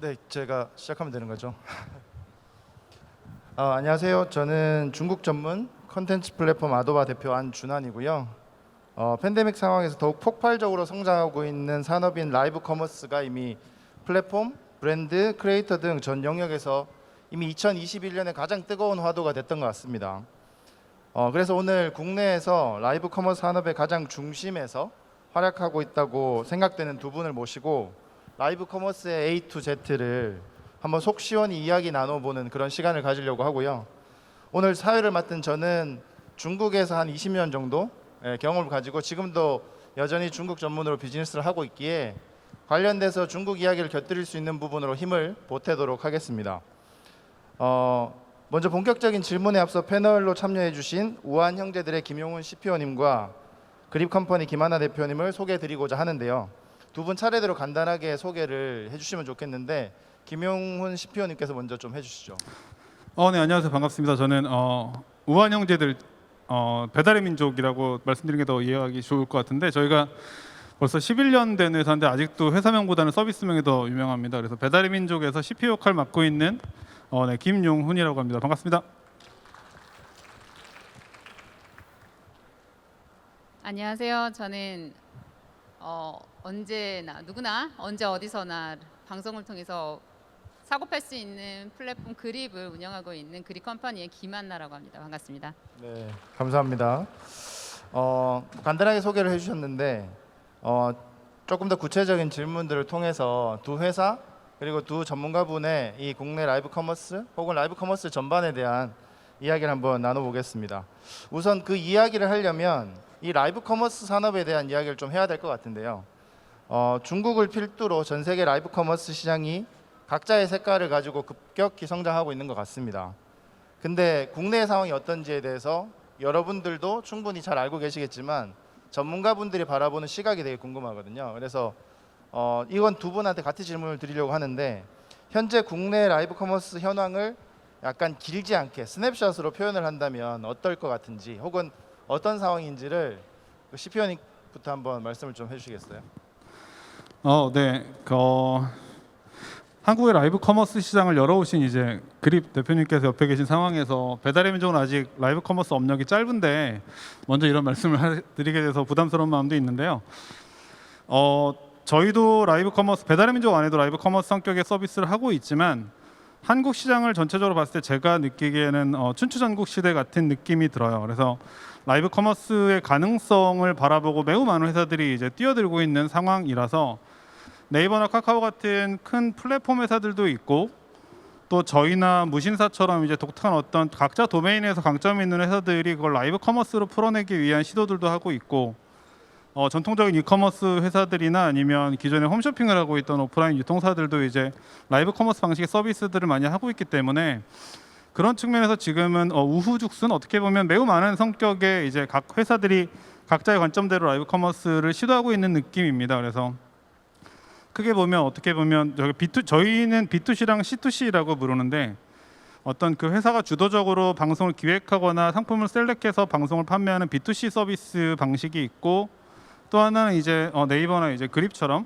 네, 제가 시작하면 되는 거죠. 안녕하세요. 저는 중국 전문 컨텐츠 플랫폼 아도바 대표 안준환이고요. 팬데믹 상황에서 더욱 폭발적으로 성장하고 있는 산업인 라이브 커머스가 이미 플랫폼, 브랜드, 크리에이터 등 전 영역에서 이미 2021년에 가장 뜨거운 화두가 됐던 것 같습니다. 그래서 오늘 국내에서 라이브 커머스 산업의 가장 중심에서 활약하고 있다고 생각되는 두 분을 모시고 라이브 커머스의 A to Z를 한번 속 시원히 이야기 나눠보는 그런 시간을 가지려고 하고요. 오늘 사회를 맡은 저는 중국에서 한 20년 정도 경험을 가지고 지금도 여전히 중국 전문으로 비즈니스를 하고 있기에 관련돼서 중국 이야기를 곁들일 수 있는 부분으로 힘을 보태도록 하겠습니다. 먼저 본격적인 질문에 앞서 패널로 참여해 주신 우한 형제들의 김용훈 CPO님과 그립컴퍼니 김하나 대표님을 소개해 드리고자 하는데요. 두 분 차례대로 간단하게 소개를 해주시면 좋겠는데 김용훈 CPO님께서 먼저 좀 해주시죠. 네, 안녕하세요. 반갑습니다. 저는 우한 형제들 배달의 민족이라고 말씀드리는 게 더 이해하기 좋을 것 같은데 저희가 벌써 11년 된 회사인데 아직도 회사명보다는 서비스명이 더 유명합니다. 그래서 배달의 민족에서 CPO 역할 맡고 있는 네, 김용훈이라고 합니다. 반갑습니다. 안녕하세요. 저는 언제나 누구나 언제 어디서나 방송을 통해서 사고 팔 수 있는 플랫폼 그립을 운영하고 있는 그립 컴퍼니의 김한나라고 합니다. 반갑습니다. 네, 감사합니다. 간단하게 소개를 해주셨는데 조금 더 구체적인 질문들을 통해서 두 회사 그리고 두 전문가분의 이 국내 라이브 커머스 혹은 라이브 커머스 전반에 대한 이야기를 한번 나눠보겠습니다. 우선 그 이야기를 하려면 이 라이브 커머스 산업에 대한 이야기를 좀 해야 될 것 같은데요. 중국을 필두로 전 세계 라이브 커머스 시장이 각자의 색깔을 가지고 급격히 성장하고 있는 것 같습니다. 근데 국내 상황이 어떤지에 대해서 여러분들도 충분히 잘 알고 계시겠지만 전문가분들이 바라보는 시각이 되게 궁금하거든요. 그래서 이건 두 분한테 같이 질문을 드리려고 하는데 현재 국내 라이브 커머스 현황을 약간 길지 않게 스냅샷으로 표현을 한다면 어떨 것 같은지 혹은 어떤 상황인지를 CPO님부터 한번 말씀을 좀 해주시겠어요? 네, 한국의 라이브 커머스 시장을 열어오신 이제 그립 대표님께서 옆에 계신 상황에서 배달의 민족은 아직 라이브 커머스 업력이 짧은데 먼저 이런 말씀을 드리게 돼서 부담스러운 마음도 있는데요. 저희도 라이브 커머스 배달의 민족 안에도 라이브 커머스 성격의 서비스를 하고 있지만 한국 시장을 전체적으로 봤을 때 제가 느끼기에는 춘추전국 시대 같은 느낌이 들어요. 그래서 라이브 커머스의 가능성을 바라보고 매우 많은 회사들이 이제 뛰어들고 있는 상황이라서 네이버나 카카오 같은 큰 플랫폼 회사들도 있고 또 저희나 무신사처럼 이제 독특한 어떤 각자 도메인에서 강점이 있는 회사들이 그걸 라이브 커머스로 풀어내기 위한 시도들도 하고 있고 전통적인 이커머스 회사들이나 아니면 기존에 홈쇼핑을 하고 있던 오프라인 유통사들도 이제 라이브 커머스 방식의 서비스들을 많이 하고 있기 때문에 그런 측면에서 지금은 우후죽순 어떻게 보면 매우 많은 성격의 이제 각 회사들이 각자의 관점대로 라이브 커머스를 시도하고 있는 느낌입니다. 그래서 크게 보면 어떻게 보면 저희는 B2C랑 C2C라고 부르는데 어떤 그 회사가 주도적으로 방송을 기획하거나 상품을 셀렉해서 방송을 판매하는 B2C 서비스 방식이 있고 또 하나는 이제 네이버나 이제 그립처럼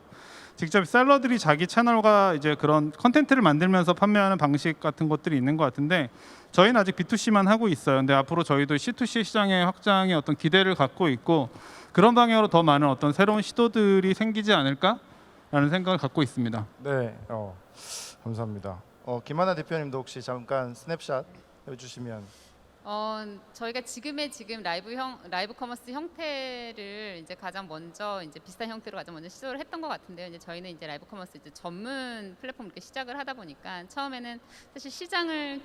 직접 셀러들이 자기 채널과 이제 그런 컨텐츠를 만들면서 판매하는 방식 같은 것들이 있는 것 같은데 저희는 아직 B2C만 하고 있어요. 근데 앞으로 저희도 C2C 시장의 확장에 어떤 기대를 갖고 있고 그런 방향으로 더 많은 어떤 새로운 시도들이 생기지 않을까라는 생각을 갖고 있습니다. 네, 감사합니다. 김하나 대표님도 혹시 잠깐 스냅샷 해주시면. 저희가 지금 라이브 커머스 형태를 이제 가장 먼저 이제 비슷한 형태로 가장 먼저 시도를 했던 것 같은데요. 이제 저희는 이제 라이브 커머스 이제 전문 플랫폼 이렇게 시작을 하다 보니까 처음에는 사실 시장을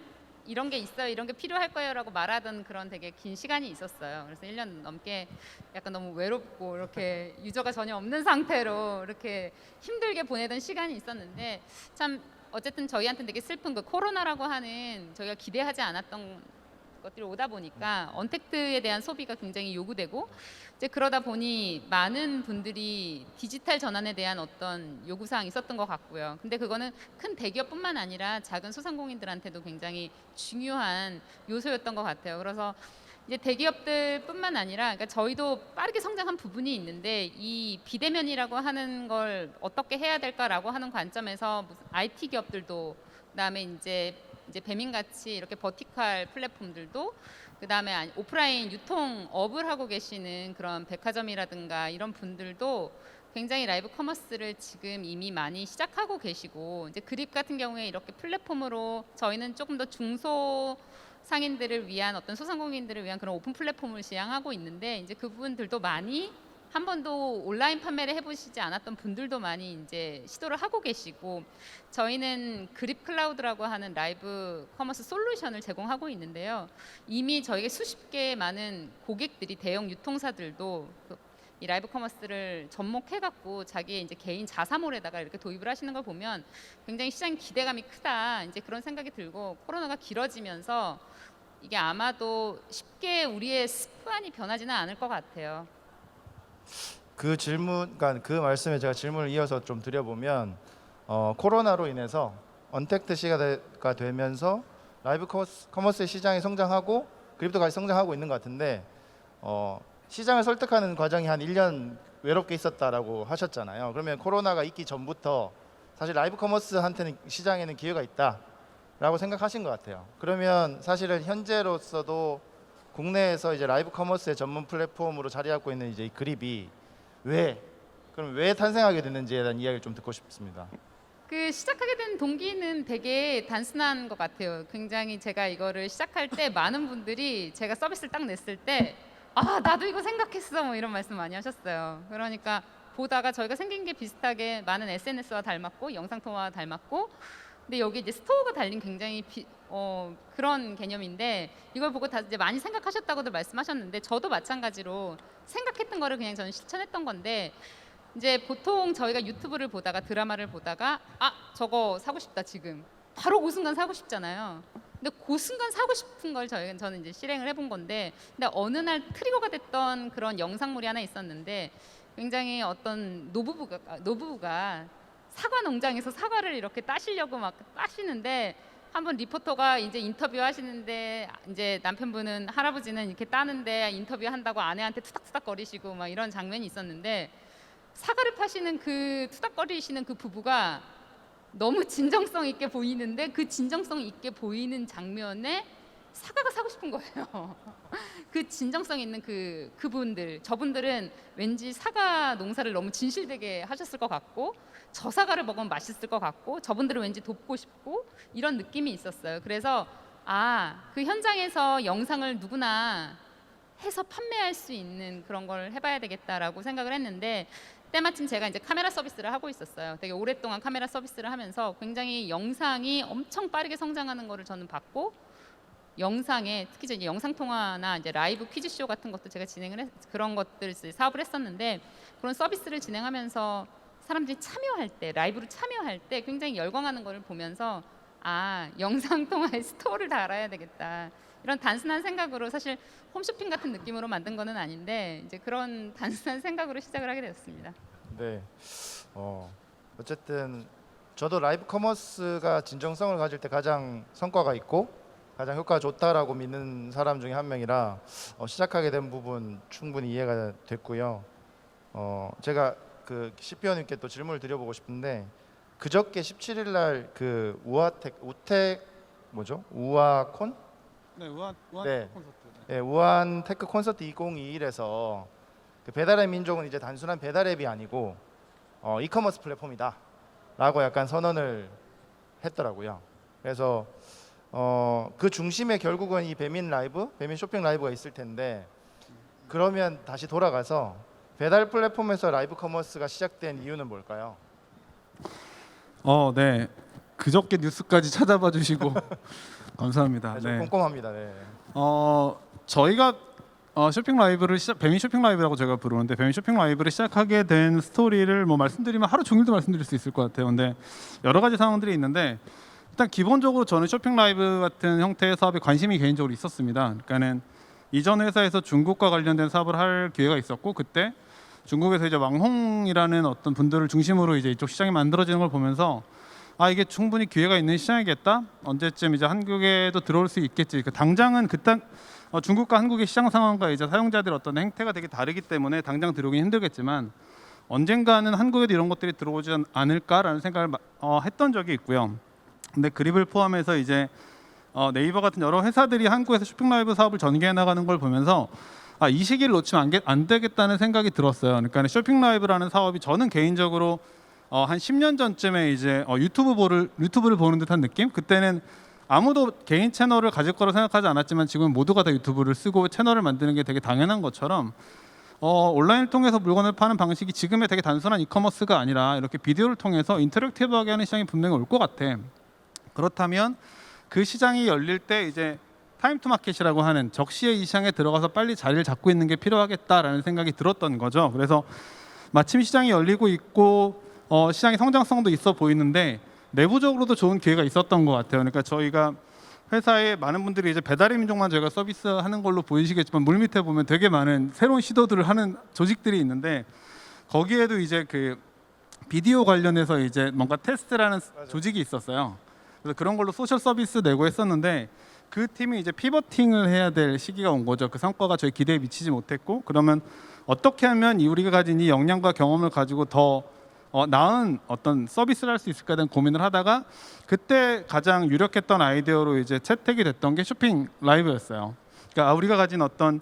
이런 게 있어요, 이런 게 필요할 거예요라고 말하던 그런 되게 긴 시간이 있었어요. 그래서 1년 넘게 약간 너무 외롭고 이렇게 유저가 전혀 없는 상태로 이렇게 힘들게 보내던 시간이 있었는데 참 어쨌든 저희한테는 되게 슬픈 그 코로나라고 하는 저희가 기대하지 않았던 것들이 오다 보니까 언택트에 대한 소비가 굉장히 요구되고 이제 그러다 보니 많은 분들이 디지털 전환에 대한 어떤 요구사항이 있었던 것 같고요. 근데 그거는 큰 대기업뿐만 아니라 작은 소상공인들한테도 굉장히 중요한 요소였던 것 같아요. 그래서 이제 대기업들뿐만 아니라 그러니까 저희도 빠르게 성장한 부분이 있는데 이 비대면이라고 하는 걸 어떻게 해야 될까라고 하는 관점에서 무슨 IT 기업들도 그다음에 이제 배민같이 이렇게 버티컬 플랫폼들도 그다음에 오프라인 유통업을 하고 계시는 그런 백화점이라든가 이런 분들도 굉장히 라이브 커머스를 지금 이미 많이 시작하고 계시고 이제 그립 같은 경우에 이렇게 플랫폼으로 저희는 조금 더 중소 상인들을 위한 어떤 소상공인들을 위한 그런 오픈 플랫폼을 지향하고 있는데 이제 그분들도 많이 한 번도 온라인 판매를 해보시지 않았던 분들도 많이 이제 시도를 하고 계시고 저희는 그립 클라우드라고 하는 라이브 커머스 솔루션을 제공하고 있는데요. 이미 저에게 수십 개의 많은 고객들이 대형 유통사들도 이 라이브 커머스를 접목해갖고 자기의 이제 개인 자사몰에다가 이렇게 도입을 하시는 걸 보면 굉장히 시장 기대감이 크다 이제 그런 생각이 들고 코로나가 길어지면서 이게 아마도 쉽게 우리의 습관이 변하지는 않을 것 같아요. 그 질문, 그러니까 그 말씀에 제가 질문을 이어서 좀 드려보면 코로나로 인해서 언택트 시대가 되면서 라이브 커머스의 시장이 성장하고 그립도 같이 성장하고 있는 것 같은데 시장을 설득하는 과정이 한 1년 외롭게 있었다라고 하셨잖아요. 그러면 코로나가 있기 전부터 사실 라이브 커머스한테는 시장에는 기회가 있다라고 생각하신 것 같아요. 그러면 사실은 현재로서도 국내에서 이제 라이브 커머스의 전문 플랫폼으로 자리 잡고 있는 이제 이 그립이 그럼 왜 탄생하게 됐는지에 대한 이야기를 좀 듣고 싶습니다. 그 시작하게 된 동기는 되게 단순한 것 같아요. 굉장히 제가 이거를 시작할 때 많은 분들이 제가 서비스를 딱 냈을 때 아 나도 이거 생각했어 뭐 이런 말씀 많이 하셨어요. 그러니까 보다가 저희가 생긴 게 비슷하게 많은 SNS와 닮았고 영상통화와 닮았고 근데 여기 이제 스토어가 달린 굉장히 그런 개념인데 이걸 보고 다 이제 많이 생각하셨다고도 말씀하셨는데 저도 마찬가지로 생각했던 거를 그냥 저는 실천했던 건데 이제 보통 저희가 유튜브를 보다가 드라마를 보다가 아 저거 사고 싶다 지금 바로 그 순간 사고 싶잖아요. 근데 그 순간 사고 싶은 걸 저는 이제 실행을 해본 건데 근데 어느 날 트리거가 됐던 그런 영상물이 하나 있었는데 굉장히 어떤 노부부가 사과 농장에서 사과를 이렇게 따시려고 막 따시는데 한번 리포터가 이제 인터뷰 하시는데 이제 남편분은 할아버지는 이렇게 따는데 인터뷰 한다고 아내한테 투닥투닥거리시고 막 이런 장면이 있었는데 사과를 파시는 그 투닥거리시는 그 부부가 너무 진정성 있게 보이는데 그 진정성 있게 보이는 장면에 사과가 사고 싶은 거예요. 그 진정성 있는 그분들 저분들은 왠지 사과 농사를 너무 진실되게 하셨을 것 같고 저 사과를 먹으면 맛있을 것 같고 저분들은 왠지 돕고 싶고 이런 느낌이 있었어요. 그래서 그 현장에서 영상을 누구나 해서 판매할 수 있는 그런 걸 해봐야 되겠다라고 생각을 했는데 때마침 제가 이제 카메라 서비스를 하고 있었어요. 되게 오랫동안 카메라 서비스를 하면서 굉장히 영상이 엄청 빠르게 성장하는 거를 저는 봤고 영상에 특히 이제 영상 통화나 이제 라이브 퀴즈 쇼 같은 것도 제가 그런 것들 사업을 했었는데 그런 서비스를 진행하면서 사람들이 참여할 때 라이브로 참여할 때 굉장히 열광하는 거를 보면서 영상 통화에 스토어를 달아야 되겠다. 이런 단순한 생각으로 사실 홈쇼핑 같은 느낌으로 만든 거는 아닌데 이제 그런 단순한 생각으로 시작을 하게 되었습니다. 네. 어쨌든 저도 라이브 커머스가 진정성을 가질 때 가장 성과가 있고 가장 효과가 좋다라고 믿는 사람 중에 한 명이라 시작하게 된 부분 충분히 이해가 됐고요. 제가 그 CPO님께 또 질문을 드려보고 싶은데 그저께 17일 날 그 우아콘? 네, 우한 네. 콘서트. 네, 우한 테크 콘서트 2021에서 그 배달의 민족은 이제 단순한 배달 앱이 아니고 이커머스 플랫폼이다라고 약간 선언을 했더라고요. 그래서 그 중심에 결국은 이 배민 쇼핑 라이브가 있을 텐데 그러면 다시 돌아가서 배달 플랫폼에서 라이브 커머스가 시작된 이유는 뭘까요? 네. 그저께 뉴스까지 찾아봐 주시고 감사합니다. 좀 네. 꼼꼼합니다. 네. 저희가 쇼핑 라이브를 배민 쇼핑 라이브라고 제가 부르는데 배민 쇼핑 라이브를 시작하게 된 스토리를 뭐 말씀드리면 하루 종일도 말씀드릴 수 있을 것 같아요. 근데 여러 가지 상황들이 있는데 일단 기본적으로 저는 쇼핑 라이브 같은 형태의 사업에 관심이 개인적으로 있었습니다. 그러니까는 이전 회사에서 중국과 관련된 사업을 할 기회가 있었고 그때 중국에서 이제 왕홍이라는 어떤 분들을 중심으로 이제 이쪽 시장이 만들어지는 걸 보면서 아 이게 충분히 기회가 있는 시장이겠다. 언제쯤 이제 한국에도 들어올 수 있겠지. 당장은 그딴 중국과 한국의 시장 상황과 이제 사용자들 어떤 행태가 되게 다르기 때문에 당장 들어오긴 힘들겠지만 언젠가는 한국에도 이런 것들이 들어오지 않을까라는 생각을 했던 적이 있고요. 근데 그립을 포함해서 이제 네이버 같은 여러 회사들이 한국에서 쇼핑 라이브 사업을 전개해 나가는 걸 보면서 이 시기를 놓치면 안 되겠다는 생각이 들었어요. 그러니까 쇼핑 라이브라는 사업이 저는 개인적으로 한 10년 전쯤에 이제 유튜브를 보는 듯한 느낌? 그때는 아무도 개인 채널을 가질 거라 생각하지 않았지만 지금 모두가 다 유튜브를 쓰고 채널을 만드는 게 되게 당연한 것처럼 온라인을 통해서 물건을 파는 방식이 지금의 되게 단순한 이커머스가 아니라 이렇게 비디오를 통해서 인터랙티브하게 하는 시장이 분명히 올 것 같아. 그렇다면 그 시장이 열릴 때 이제 타임 투 마켓이라고 하는 적시에 이 시장에 들어가서 빨리 자리를 잡고 있는 게 필요하겠다라는 생각이 들었던 거죠. 그래서 마침 시장이 열리고 있고 시장의 성장성도 있어 보이는데 내부적으로도 좋은 기회가 있었던 것 같아요. 그러니까 저희가 회사에 많은 분들이 이제 배달의 민족만 저희가 서비스하는 걸로 보이시겠지만 물 밑에 보면 되게 많은 새로운 시도들을 하는 조직들이 있는데 거기에도 이제 그 비디오 관련해서 이제 뭔가 테스트라는 조직이 있었어요. 그래서 그런 걸로 소셜 서비스 내고 했었는데 그 팀이 이제 피버팅을 해야 될 시기가 온 거죠. 그 성과가 저희 기대에 미치지 못했고 그러면 어떻게 하면 우리가 가진 이 역량과 경험을 가지고 더 나은 어떤 서비스를 할 수 있을까에 대한 고민을 하다가 그때 가장 유력했던 아이디어로 이제 채택이 됐던 게 쇼핑 라이브였어요. 그러니까 우리가 가진 어떤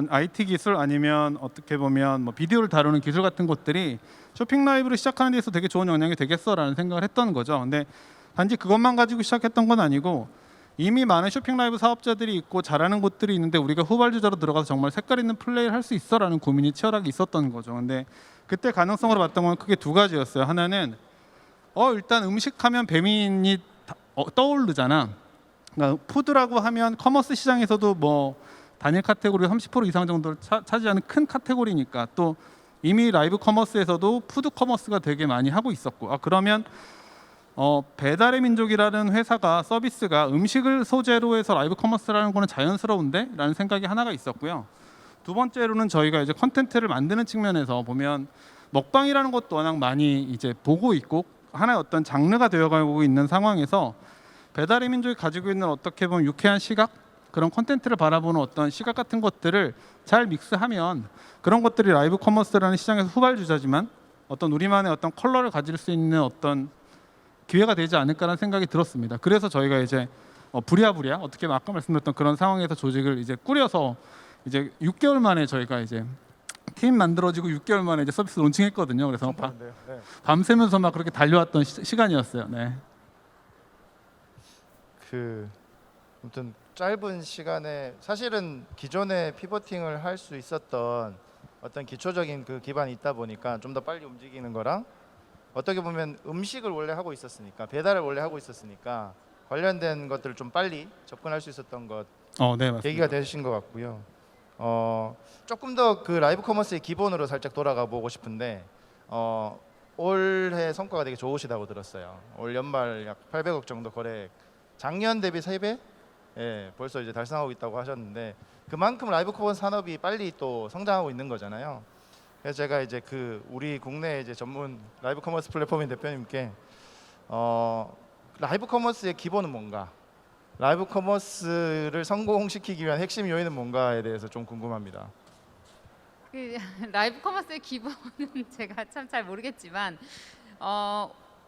IT 기술 아니면 어떻게 보면 뭐 비디오를 다루는 기술 같은 것들이 쇼핑 라이브를 시작하는 데서 되게 좋은 영향이 되겠어라는 생각을 했던 거죠. 근데 단지 그것만 가지고 시작했던 건 아니고 이미 많은 쇼핑 라이브 사업자들이 있고 잘하는 곳들이 있는데 우리가 후발주자로 들어가서 정말 색깔 있는 플레이를 할 수 있어라는 고민이 치열하게 있었던 거죠. 근데 그때 가능성으로 봤던 건 크게 두 가지였어요. 하나는 일단 음식하면 배민이 떠오르잖아. 그러니까 푸드라고 하면 커머스 시장에서도 뭐 단일 카테고리 30% 이상 정도를 차지하는 큰 카테고리니까 또 이미 라이브 커머스에서도 푸드 커머스가 되게 많이 하고 있었고 그러면 배달의 민족이라는 회사가 서비스가 음식을 소재로 해서 라이브 커머스라는 거는 자연스러운데? 라는 생각이 하나가 있었고요. 두 번째로는 저희가 이제 컨텐츠를 만드는 측면에서 보면 먹방이라는 것도 워낙 많이 이제 보고 있고 하나의 어떤 장르가 되어가고 있는 상황에서 배달의 민족이 가지고 있는 어떻게 보면 유쾌한 시각 그런 컨텐츠를 바라보는 어떤 시각 같은 것들을 잘 믹스하면 그런 것들이 라이브 커머스라는 시장에서 후발주자지만 어떤 우리만의 어떤 컬러를 가질 수 있는 어떤 기회가 되지 않을까라는 생각이 들었습니다. 그래서 저희가 이제 부랴부랴 어떻게 아까 말씀드렸던 그런 상황에서 조직을 이제 꾸려서 이제 6개월 만에 저희가 이제 팀 만들어지고 6개월 만에 이제 서비스 론칭했거든요. 그래서 네. 밤새면서 막 그렇게 달려왔던 시간이었어요. 네. 아무튼 짧은 시간에 사실은 기존에 피버팅을 할 수 있었던 어떤 기초적인 그 기반이 있다 보니까 좀 더 빨리 움직이는 거랑 어떻게 보면 음식을 원래 하고 있었으니까 배달을 원래 하고 있었으니까 관련된 것들을 좀 빨리 접근할 수 있었던 것 네, 맞습니다. 계기가 되신 것 같고요. 조금 더 그 라이브 커머스의 기본으로 살짝 돌아가 보고 싶은데 올해 성과가 되게 좋으시다고 들었어요. 올 연말 약 800억 정도 거래, 작년 대비 3배? 예, 벌써 이제 달성하고 있다고 하셨는데 그만큼 라이브 커머스 산업이 빨리 또 성장하고 있는 거잖아요. 그래서 제가 이제 우리 국내 이제 전문 라이브 커머스 플랫폼인 대표님께 라이브 커머스의 기본은 뭔가, 라이브 커머스를 성공시키기 위한 핵심 요인은 뭔가에 대해서 좀 궁금합니다. 그 라이브 커머스의 기본은 제가 참 잘 모르겠지만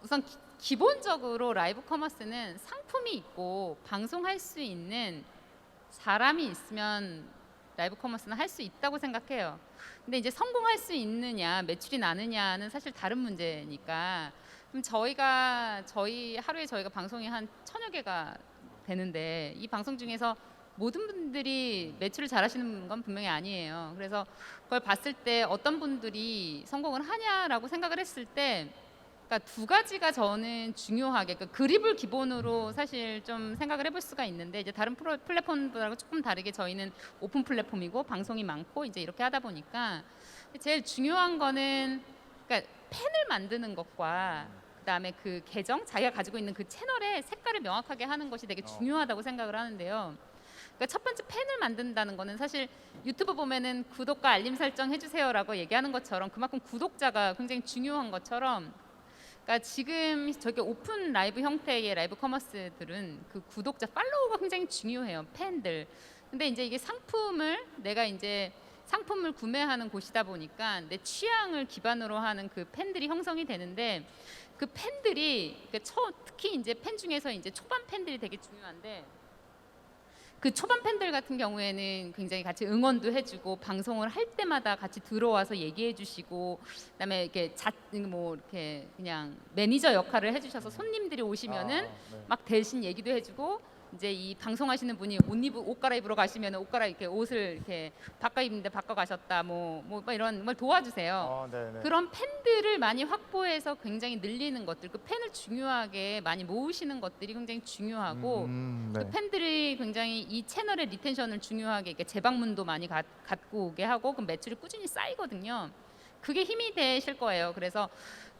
우선 기본적으로 라이브 커머스는 상품이 있고 방송할 수 있는 사람이 있으면 라이브 커머스는 할 수 있다고 생각해요. 근데 이제 성공할 수 있느냐, 매출이 나느냐는 사실 다른 문제니까. 그럼 저희 하루에 저희가 방송이 한 1000여 개가 되는데 이 방송 중에서 모든 분들이 매출을 잘하시는 건 분명히 아니에요. 그래서 그걸 봤을 때 어떤 분들이 성공을 하냐라고 생각을 했을 때 그러니까 두 가지가 저는 중요하게 그립을 기본으로 사실 좀 생각을 해볼 수가 있는데 이제 다른 플랫폼들하고 조금 다르게 저희는 오픈 플랫폼이고 방송이 많고 이제 이렇게 하다 보니까 제일 중요한 거는 그러니까 팬을 만드는 것과 그다음에 그 계정 자기가 가지고 있는 그 채널의 색깔을 명확하게 하는 것이 되게 중요하다고 생각을 하는데요. 그러니까 첫 번째 팬을 만든다는 거는 사실 유튜브 보면은 구독과 알림 설정 해주세요라고 얘기하는 것처럼 그만큼 구독자가 굉장히 중요한 것처럼 그러니까 지금 저게 오픈 라이브 형태의 라이브 커머스들은 그 구독자 팔로우가 굉장히 중요해요. 팬들. 근데 이제 이게 내가 이제 상품을 구매하는 곳이다 보니까 내 취향을 기반으로 하는 그 팬들이 형성이 되는데 그 팬들이 특히 이제 팬 중에서 이제 초반 팬들이 되게 중요한데 그 초반 팬들 같은 경우에는 굉장히 같이 응원도 해주고 방송을 할 때마다 같이 들어와서 얘기해주시고 그다음에 이렇게 이렇게 그냥 매니저 역할을 해주셔서 손님들이 오시면은 네. 막 대신 얘기도 해주고 이제 이 방송하시는 분이 옷 갈아입으러 가시면 이렇게 옷을 이렇게 바꿔 입는데 바꿔 가셨다 뭐 이런 걸 도와주세요. 네네. 그런 팬들을 많이 확보해서 굉장히 늘리는 것들, 그 팬을 중요하게 많이 모으시는 것들이 굉장히 중요하고 네. 그 팬들이 굉장히 이 채널의 리텐션을 중요하게 이렇게 재방문도 많이 갖고 오게 하고 그 매출이 꾸준히 쌓이거든요. 그게 힘이 되실 거예요. 그래서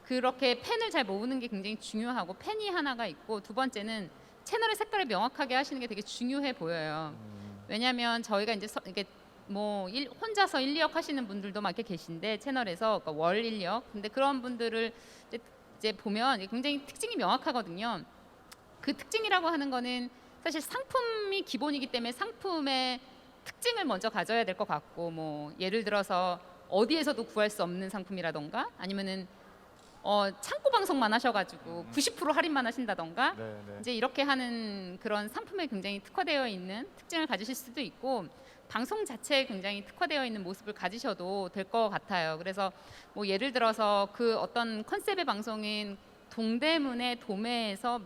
그렇게 팬을 잘 모으는 게 굉장히 중요하고 팬이 하나가 있고 두 번째는 채널의 색깔을 명확하게 하시는 게 되게 중요해 보여요. 왜냐하면 저희가 이제 이게 혼자서 1, 2역 하시는 분들도 막 이렇게 계신데 채널에서 그러니까 월 1역. 근데 그런 분들을 이제 보면 굉장히 특징이 명확하거든요. 그 특징이라고 하는 거는 사실 상품이 기본이기 때문에 상품의 특징을 먼저 가져야 될 것 같고 예를 들어서 어디에서도 구할 수 없는 상품이라던가 아니면은 창고 방송만 하셔가지고 90% 할인만 하신다던가 이제 이렇게 하는 그런 상품에 굉장히 특화되어 있는 특징을 가지실 수도 있고 방송 자체에 굉장히 특화되어 있는 모습을 가지셔도 될 것 같아요. 그래서 예를 들어서 그 어떤 컨셉의 방송인 동대문의 도매에서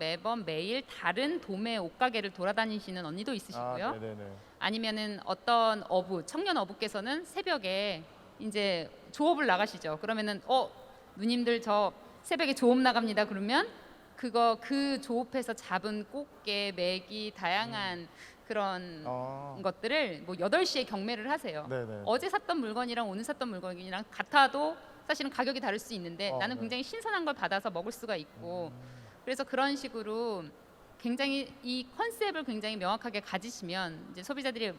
매일 다른 도매 옷가게를 돌아다니시는 언니도 있으시고요. 아니면은 어떤 청년 어부께서는 새벽에 이제 조업을 나가시죠. 그러면은 누님들 저 새벽에 조업 나갑니다. 그러면 그 조업해서 잡은 꽃게, 메기, 다양한 그런 것들을 8시에 경매를 하세요. 어제 샀던 물건이랑 오늘 샀던 물건이랑 같아도 사실은 가격이 다를 수 있는데 나는 굉장히 신선한 걸 받아서 먹을 수가 있고 그래서 그런 식으로 굉장히 이 컨셉을 굉장히 명확하게 가지시면 이제 소비자들이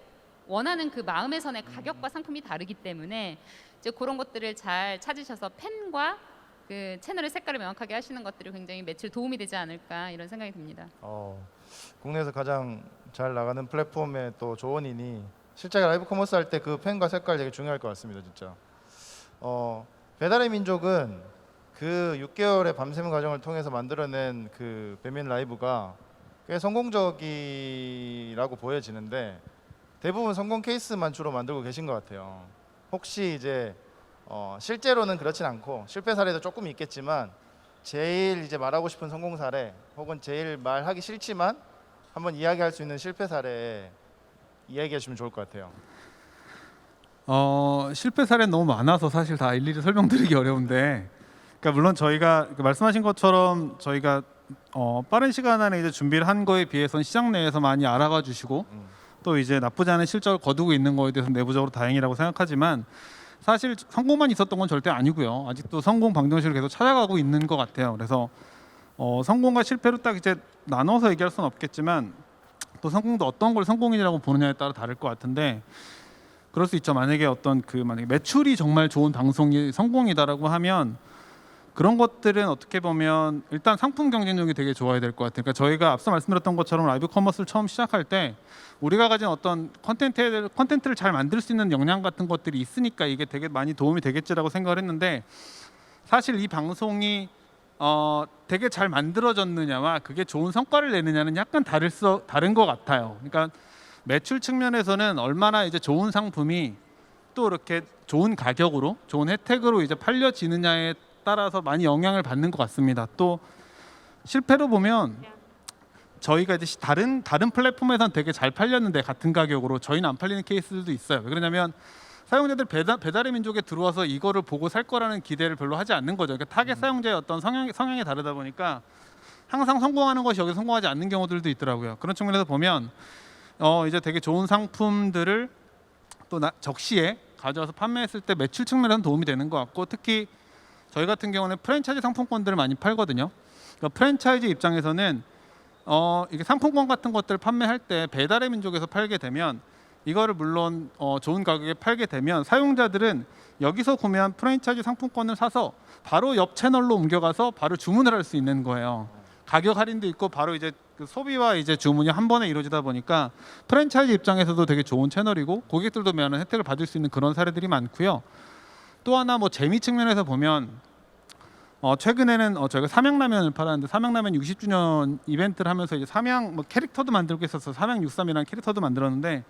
원하는 그 마음의 선의 가격과 상품이 다르기 때문에 이제 그런 것들을 잘 찾으셔서 팬과 그 채널의 색깔을 명확하게 하시는 것들이 굉장히 매출 도움이 되지 않을까 이런 생각이 듭니다. 국내에서 가장 잘 나가는 플랫폼의 또 조언이니 실제 라이브 커머스 할 때 그 팬과 색깔 되게 중요할 것 같습니다, 진짜. 배달의 민족은 그 6개월의 밤샘 과정을 통해서 만들어낸 그 배민 라이브가 꽤 성공적이라고 보여지는데 대부분 성공 케이스만 주로 만들고 계신 것 같아요. 혹시 이제 실제로는 그렇진 않고 실패 사례도 조금 있겠지만 제일 이제 말하고 싶은 성공 사례 혹은 제일 말하기 싫지만 한번 이야기할 수 있는 실패 사례 이야기해 주시면 좋을 것 같아요. 실패 사례는 너무 많아서 사실 다 일일이 설명드리기 어려운데, 그러니까 물론 저희가 말씀하신 것처럼 저희가 빠른 시간 안에 이제 준비를 한 거에 비해서는 시장 내에서 많이 알아봐 주시고 또 이제 나쁘지 않은 실적을 거두고 있는 거에 대해서 내부적으로 다행이라고 생각하지만 사실 성공만 있었던 건 절대 아니고요. 아직도 성공 방정식을 계속 찾아가고 있는 것 같아요. 그래서 성공과 실패로 딱 이제 나눠서 얘기할 수는 없겠지만 또 성공도 어떤 걸 성공이라고 보느냐에 따라 다를 것 같은데 그럴 수 있죠. 만약에 만약에 매출이 정말 좋은 방송이 성공이다라고 하면 그런 것들은 어떻게 보면 일단 상품 경쟁력이 되게 좋아야 될 것 같아요. 그러니까 저희가 앞서 말씀드렸던 것처럼 라이브 커머스를 처음 시작할 때 우리가 가진 어떤 컨텐츠를 잘 만들 수 있는 역량 같은 것들이 있으니까 이게 되게 많이 도움이 되겠지라고 생각을 했는데 사실 이 방송이 되게 잘 만들어졌느냐와 그게 좋은 성과를 내느냐는 약간 다른 것 같아요. 그러니까 매출 측면에서는 얼마나 이제 좋은 상품이 또 이렇게 좋은 가격으로 좋은 혜택으로 이제 팔려지느냐에 따라서 많이 영향을 받는 것 같습니다. 또 실패로 보면 저희가 이제 다른 플랫폼에서는 되게 잘 팔렸는데 같은 가격으로 저희는 안 팔리는 케이스들도 있어요. 왜 그러냐면 사용자들 배달의 민족에 들어와서 이거를 보고 살 거라는 기대를 별로 하지 않는 거죠. 그러니까 타겟 사용자의 어떤 성향이 다르다 보니까 항상 성공하는 것이 여기 성공하지 않는 경우들도 있더라고요. 그런 측면에서 보면 이제 되게 좋은 상품들을 또 적시에 가져와서 판매했을 때 매출 측면에서는 도움이 되는 것 같고 특히 저희 같은 경우는 프랜차이즈 상품권들을 많이 팔거든요. 그러니까 프랜차이즈 입장에서는 이게 상품권 같은 것들을 판매할 때 배달의 민족에서 팔게 되면 이거를 물론 좋은 가격에 팔게 되면 사용자들은 여기서 구매한 프랜차이즈 상품권을 사서 바로 옆 채널로 옮겨가서 바로 주문을 할 수 있는 거예요. 가격 할인도 있고 바로 이제 그 소비와 이제 주문이 한 번에 이루어지다 보니까 프랜차이즈 입장에서도 되게 좋은 채널이고 고객들도 많은 혜택을 받을 수 있는 그런 사례들이 많고요. 또 하나 뭐 재미 측면에서 보면 최근에는 저희가 삼양라면을 팔았는데 삼양라면 60주년 이벤트를 하면서 이제 삼양 뭐 캐릭터도 만들고 있어서 삼양육삼이라는 캐릭터도 만들었는데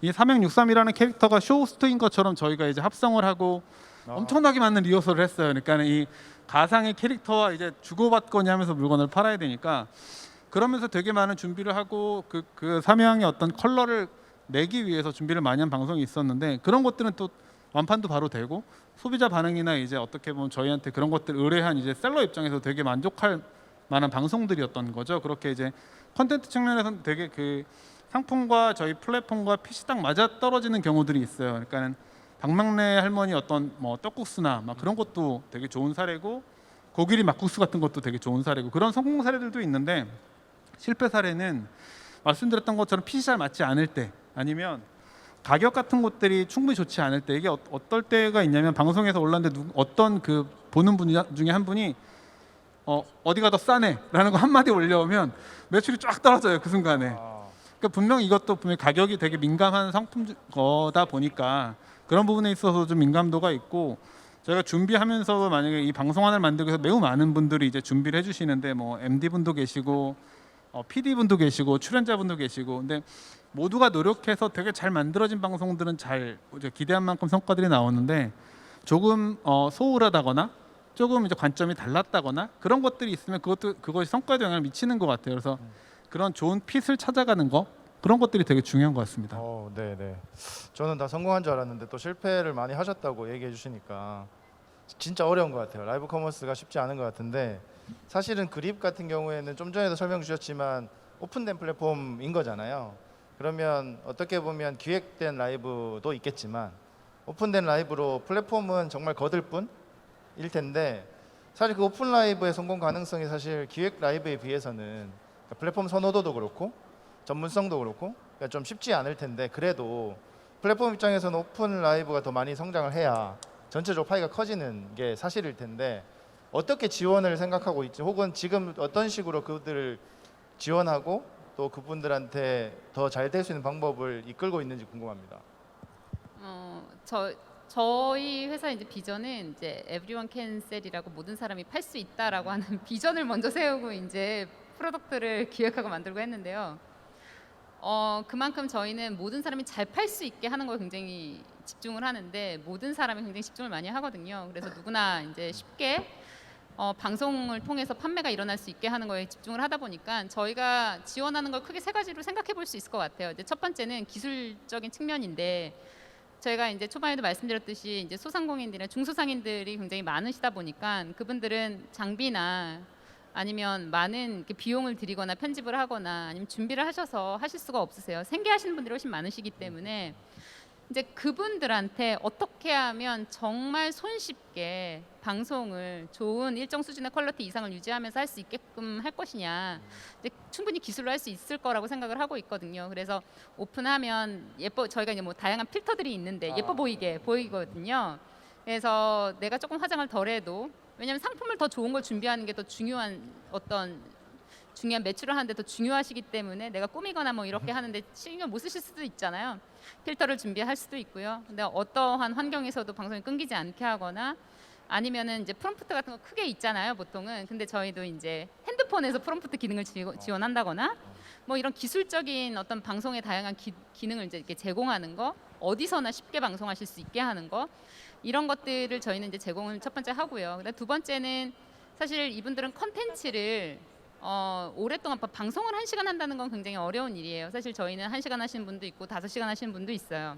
이 삼양육삼이라는 캐릭터가 쇼호스트인 것처럼 저희가 이제 합성을 하고 엄청나게 많은 리허설을 했어요. 그러니까 이 가상의 캐릭터와 이제 주고받거니 하면서 물건을 팔아야 되니까 그러면서 되게 많은 준비를 하고 그 삼양의 어떤 컬러를 내기 위해서 준비를 많이 한 방송이 있었는데 그런 것들은 또 완판도 바로 되고 소비자 반응이나 이제 어떻게 보면 저희한테 그런 것들 의뢰한 이제 셀러 입장에서 되게 만족할 만한 방송들이었던 거죠. 그렇게 이제 컨텐츠 측면에서는 되게 그 상품과 저희 플랫폼과 핏이 딱 맞아 떨어지는 경우들이 있어요. 그러니까는 박막래 할머니 어떤 뭐 떡국수나 막 그런 것도 되게 좋은 사례고 고기리 막국수 같은 것도 되게 좋은 사례고 그런 성공 사례들도 있는데 실패 사례는 말씀드렸던 것처럼 핏이 잘 맞지 않을 때 아니면 가격 같은 것들이 충분히 좋지 않을 때 이게 어떨 때가 있냐면 방송에서 올랐는데 어떤 그 보는 분 중에 한 분이 어디가 더 싸네라는 거 한마디 올려오면 매출이 쫙 떨어져요 그 순간에. 그러니까 분명 이것도 분명 가격이 되게 민감한 상품 거다 보니까 그런 부분에 있어서 좀 민감도가 있고 저희가 준비하면서 만약에 이 방송 하나를 만들기 위해서 매우 많은 분들이 이제 준비를 해주시는데 뭐 MD 분도 계시고 PD 분도 계시고 출연자 분도 계시고 근데 모두가 노력해서 되게 잘 만들어진 방송들은 잘 이제 기대한 만큼 성과들이 나오는데 조금 소홀하다거나 조금 이제 관점이 달랐다거나 그런 것들이 있으면 그것이 성과에 영향을 미치는 것 같아요. 그래서 그런 좋은 핏을 찾아가는 거 그런 것들이 되게 중요한 것 같습니다. 네. 저는 다 성공한 줄 알았는데 또 실패를 많이 하셨다고 얘기해 주시니까 진짜 어려운 것 같아요. 라이브 커머스가 쉽지 않은 것 같은데 사실은 그립 같은 경우에는 좀 전에도 설명 주셨지만 오픈된 플랫폼인 거잖아요. 그러면 어떻게 보면 기획된 라이브도 있겠지만 오픈된 라이브로 플랫폼은 정말 거들 뿐일 텐데 사실 그 오픈 라이브의 성공 가능성이 사실 기획 라이브에 비해서는 플랫폼 선호도도 그렇고 전문성도 그렇고 좀 쉽지 않을 텐데 그래도 플랫폼 입장에서는 오픈 라이브가 더 많이 성장을 해야 전체적으로 파이가 커지는 게 사실일 텐데 어떻게 지원을 생각하고 있지 혹은 지금 어떤 식으로 그들을 지원하고 또 그분들한테 더 잘 될 수 있는 방법을 이끌고 있는지 궁금합니다. 저희 회사 이제 비전은 이제 everyone can sell이라고 모든 사람이 팔 수 있다라고 하는 비전을 먼저 세우고 이제 프로덕트를 기획하고 만들고 했는데요. 그만큼 저희는 모든 사람이 잘 팔 수 있게 하는 걸 굉장히 집중을 하는데 모든 사람이 굉장히 집중을 많이 하거든요. 그래서 누구나 이제 쉽게 방송을 통해서 판매가 일어날 수 있게 하는 거에 집중을 하다 보니까 저희가 지원하는 걸 크게 세 가지로 생각해 볼 수 있을 것 같아요. 이제 첫 번째는 기술적인 측면인데 저희가 이제 초반에도 말씀드렸듯이 이제 소상공인들이나 중소상인들이 굉장히 많으시다 보니까 그분들은 장비나 아니면 많은 이렇게 비용을 들이거나 편집을 하거나 아니면 준비를 하셔서 하실 수가 없으세요. 생계하시는 분들이 훨씬 많으시기 때문에 이제 그분들한테 어떻게 하면 정말 손쉽게 방송을 좋은 일정 수준의 퀄리티 이상을 유지하면서 할 수 있게끔 할 것이냐 이제 충분히 기술로 할 수 있을 거라고 생각을 하고 있거든요. 그래서 오픈하면 저희가 이제 뭐 다양한 필터들이 있는데 예뻐 보이게 보이거든요. 그래서 내가 조금 화장을 덜해도 왜냐하면 상품을 더 좋은 걸 준비하는 게 더 중요한 중요한 매출을 하는데 더 중요하시기 때문에 내가 꾸미거나 뭐 이렇게 하는데 신경 못 쓰실 수도 있잖아요. 필터를 준비할 수도 있고요. 근데 어떠한 환경에서도 방송이 끊기지 않게 하거나 아니면은 이제 프롬프트 같은 거 크게 있잖아요, 보통은. 근데 저희도 이제 핸드폰에서 프롬프트 기능을 지원한다거나 뭐 이런 기술적인 어떤 방송의 다양한 기능을 이제 이렇게 제공하는 거, 어디서나 쉽게 방송하실 수 있게 하는 거 이런 것들을 저희는 이제 제공을 첫 번째 하고요. 그다음 두 번째는 사실 이분들은 컨텐츠를 오랫동안 방송을 1시간 한다는 건 굉장히 어려운 일이에요. 사실 저희는 1시간 하시는 분도 있고 5시간 하시는 분도 있어요.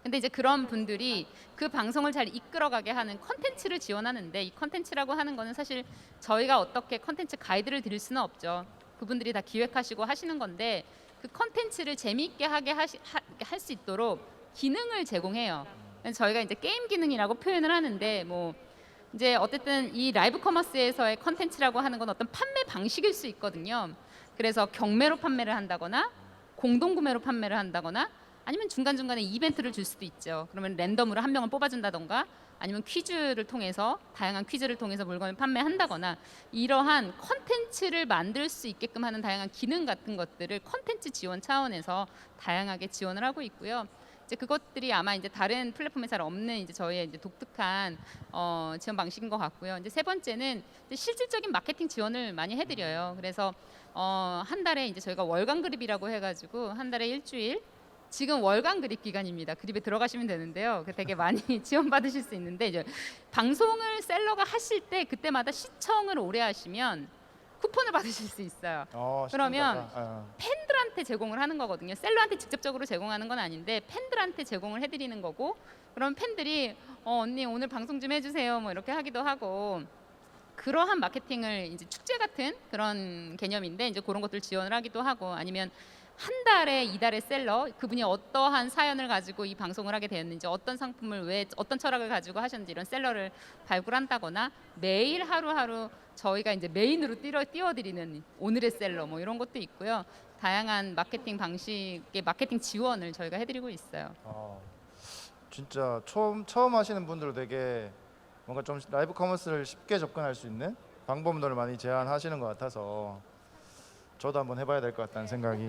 근데 이제 그런 분들이 그 방송을 잘 이끌어가게 하는 컨텐츠를 지원하는데 이 컨텐츠라고 하는 거는 사실 저희가 어떻게 컨텐츠 가이드를 드릴 수는 없죠. 그분들이 다 기획하시고 하시는 건데 그 컨텐츠를 재미있게 하게 할 수 있도록 기능을 제공해요. 저희가 이제 게임 기능이라고 표현을 하는데 뭐 이제 어쨌든 이 라이브 커머스에서의 컨텐츠라고 하는 건 어떤 판매 방식일 수 있거든요. 그래서 경매로 판매를 한다거나 공동 구매로 판매를 한다거나 아니면 중간중간에 이벤트를 줄 수도 있죠. 그러면 랜덤으로 한 명을 뽑아준다던가 아니면 퀴즈를 통해서 다양한 퀴즈를 통해서 물건을 판매한다거나 이러한 컨텐츠를 만들 수 있게끔 하는 다양한 기능 같은 것들을 컨텐츠 지원 차원에서 다양하게 지원을 하고 있고요. 이제 그것들이 아마 이제 다른 플랫폼에 잘 없는 이제 저희의 이제 독특한 지원 방식인 것 같고요. 이제 세 번째는 이제 실질적인 마케팅 지원을 많이 해드려요. 그래서 한 달에 이제 저희가 월간 그립이라고 해가지고 한 달에 일주일 지금 월간 그립 기간입니다. 그립에 들어가시면 되는데요. 되게 많이 지원받으실 수 있는데 이제 방송을 셀러가 하실 때 그때마다 시청을 오래 하시면 쿠폰을 받으실 수 있어요. 그러면 팬들한테 제공을 하는 거거든요. 셀러한테 직접적으로 제공하는 건 아닌데 팬들한테 제공을 해드리는 거고, 그럼 팬들이 언니 오늘 방송 좀 해주세요 뭐 이렇게 하기도 하고, 그러한 마케팅을 이제 축제 같은 그런 개념인데 이제 그런 것들 지원을 하기도 하고, 아니면 한 달에 이달의 셀러 그분이 어떠한 사연을 가지고 이 방송을 하게 되었는지, 어떤 상품을 왜 어떤 철학을 가지고 하셨는지 이런 셀러를 발굴한다거나, 매일 하루하루 저희가 이제 메인으로 띄워드리는 오늘의 셀러 뭐 이런 것도 있고요. 다양한 마케팅 방식의 마케팅 지원을 저희가 해드리고 있어요. 진짜 처음 하시는 분들 되게 뭔가 좀 라이브 커머스를 쉽게 접근할 수 있는 방법론을 많이 제안하시는 것 같아서 저도 한번 해봐야 될 것 같다는 생각이.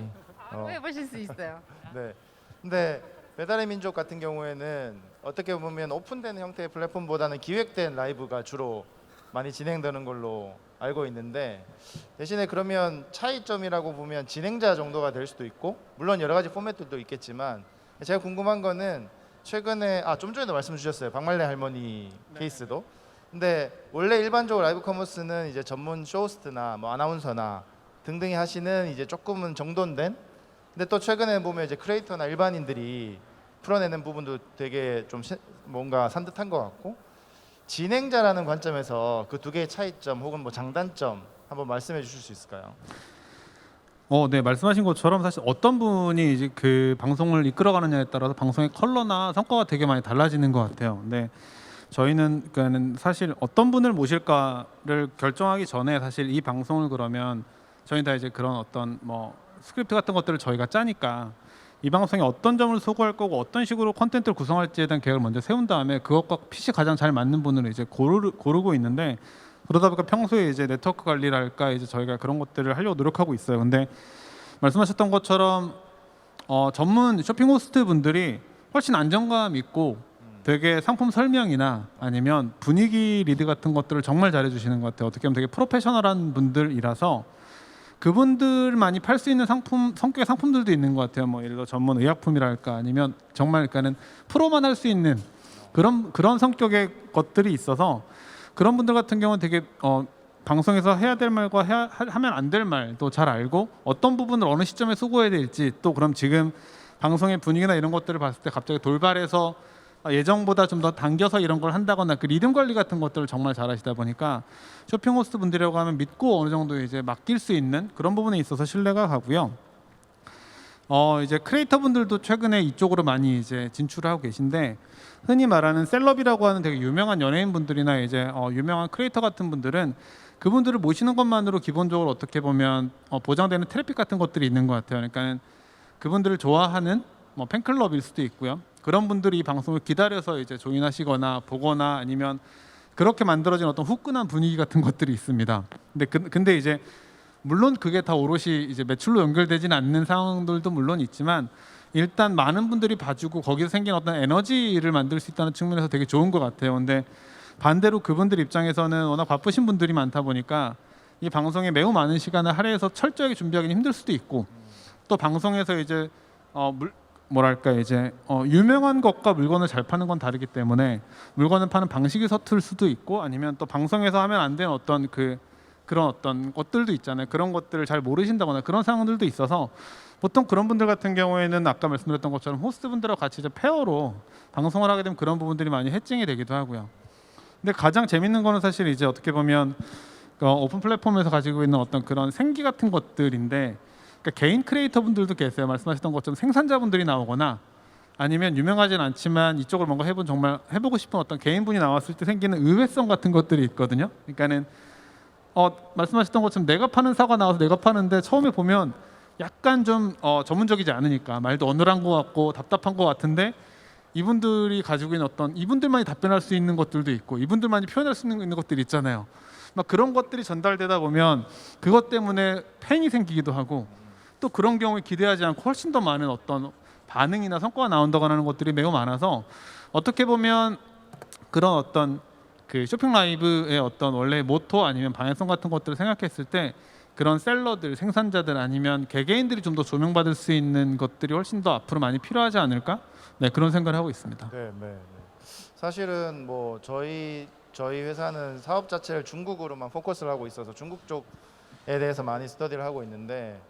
해보실 수 있어요. 네. 근데 배달의 민족 같은 경우에는 어떻게 보면 오픈된 형태의 플랫폼보다는 기획된 라이브가 주로 많이 진행되는 걸로 알고 있는데, 대신에 그러면 차이점이라고 보면 진행자 정도가 될 수도 있고, 물론 여러 가지 포맷들도 있겠지만, 제가 궁금한 거는 최근에 좀 전에도 말씀 주셨어요. 박말래 할머니 케이스도. 근데 원래 일반적으로 라이브 커머스는 이제 전문 쇼호스트나 뭐 아나운서나 등등이 하시는 이제 조금은 정돈된, 근데 또 최근에 보면 이제 크리에이터나 일반인들이 풀어내는 부분도 되게 좀 뭔가 산뜻한 것 같고, 진행자라는 관점에서 그 두 개의 차이점 혹은 뭐 장단점 한번 말씀해 주실 수 있을까요? 네, 말씀하신 것처럼 사실 어떤 분이 이제 그 방송을 이끌어가느냐에 따라서 방송의 컬러나 성과가 되게 많이 달라지는 것 같아요. 근데 저희는 그러니까는 사실 어떤 분을 모실까를 결정하기 전에 사실 이 방송을 그러면 저희 다 이제 그런 어떤 뭐 스크립트 같은 것들을 저희가 짜니까 이 방송에 어떤 점을 소구할 거고 어떤 식으로 콘텐츠를 구성할지에 대한 계획을 먼저 세운 다음에 그것과 핏이 가장 잘 맞는 분을 이제 고르고 있는데, 그러다 보니까 평소에 이제 네트워크 관리랄까 이제 저희가 그런 것들을 하려고 노력하고 있어요. 근데 말씀하셨던 것처럼 전문 쇼핑 호스트 분들이 훨씬 안정감 있고 되게 상품 설명이나 아니면 분위기 리드 같은 것들을 정말 잘해주시는 것 같아요. 어떻게 보면 되게 프로페셔널한 분들이라서 그분들만이 팔 수 있는 성격의 상품들도 있는 것 같아요. 뭐 예를 들어 전문 의약품이랄까 아니면 정말 그러니까는 프로만 할 수 있는 그런 성격의 것들이 있어서, 그런 분들 같은 경우는 되게 방송에서 해야 될 말과 하면 안 될 말도 잘 알고, 어떤 부분을 어느 시점에 수고해야 될지, 또 그럼 지금 방송의 분위기나 이런 것들을 봤을 때 갑자기 돌발해서 예정보다 좀 더 당겨서 이런 걸 한다거나 그 리듬 관리 같은 것들을 정말 잘하시다 보니까 쇼핑 호스트 분들이라고 하면 믿고 어느 정도 이제 맡길 수 있는 그런 부분에 있어서 신뢰가 가고요. 이제 크리에이터 분들도 최근에 이쪽으로 많이 이제 진출하고 계신데, 흔히 말하는 셀럽이라고 하는 되게 유명한 연예인 분들이나 이제 유명한 크리에이터 같은 분들은 그분들을 모시는 것만으로 기본적으로 어떻게 보면 보장되는 트래픽 같은 것들이 있는 것 같아요. 그러니까 그분들을 좋아하는 뭐 팬클럽일 수도 있고요. 그런 분들이 이 방송을 기다려서 이제 조인하시거나 보거나 아니면 그렇게 만들어진 어떤 후끈한 분위기 같은 것들이 있습니다. 근데 이제 물론 그게 다 오롯이 이제 매출로 연결되지는 않는 상황들도 물론 있지만, 일단 많은 분들이 봐주고 거기서 생긴 어떤 에너지를 만들 수 있다는 측면에서 되게 좋은 것 같아요. 근데 반대로 그분들 입장에서는 워낙 바쁘신 분들이 많다 보니까 이 방송에 매우 많은 시간을 할애해서 철저하게 준비하기는 힘들 수도 있고, 또 방송에서 이제 뭐랄까 이제 유명한 것과 물건을 잘 파는 건 다르기 때문에 물건을 파는 방식이 서툴 수도 있고, 아니면 또 방송에서 하면 안 되는 어떤 그런 어떤 것들도 있잖아요. 그런 것들을 잘 모르신다거나 그런 상황들도 있어서 보통 그런 분들 같은 경우에는 아까 말씀드렸던 것처럼 호스트분들하고 같이 이제 페어로 방송을 하게 되면 그런 부분들이 많이 해칭이 되기도 하고요. 근데 가장 재밌는 거는 사실 이제 어떻게 보면 오픈 플랫폼에서 가지고 있는 어떤 그런 생기 같은 것들인데, 그러니까 개인 크리에이터 분들도 계세요. 말씀하셨던 것처럼 생산자분들이 나오거나 아니면 유명하진 않지만 이쪽을 뭔가 정말 해보고 싶은 어떤 개인분이 나왔을 때 생기는 의외성 같은 것들이 있거든요. 그러니까는 말씀하셨던 것처럼 내가 파는 사과 나와서 내가 파는데 처음에 보면 약간 좀 전문적이지 않으니까 말도 어눌한 것 같고 답답한 것 같은데 이분들이 가지고 있는 어떤 이분들만이 답변할 수 있는 것들도 있고 이분들만이 표현할 수 있는 것들이 있잖아요. 막 그런 것들이 전달되다 보면 그것 때문에 팬이 생기기도 하고 또 그런 경우에 기대하지 않고 훨씬 더 많은 어떤 반응이나 성과가 나온다거나 하는 것들이 매우 많아서 어떻게 보면 그런 어떤 그 쇼핑 라이브의 어떤 원래 모토 아니면 방향성 같은 것들을 생각했을 때 그런 셀러들, 생산자들 아니면 개개인들이 좀 더 조명받을 수 있는 것들이 훨씬 더 앞으로 많이 필요하지 않을까? 네, 그런 생각을 하고 있습니다. 네, 네, 네. 사실은 뭐 저희 회사는 사업 자체를 중국으로만 포커스를 하고 있어서 중국 쪽에 대해서 많이 스터디를 하고 있는데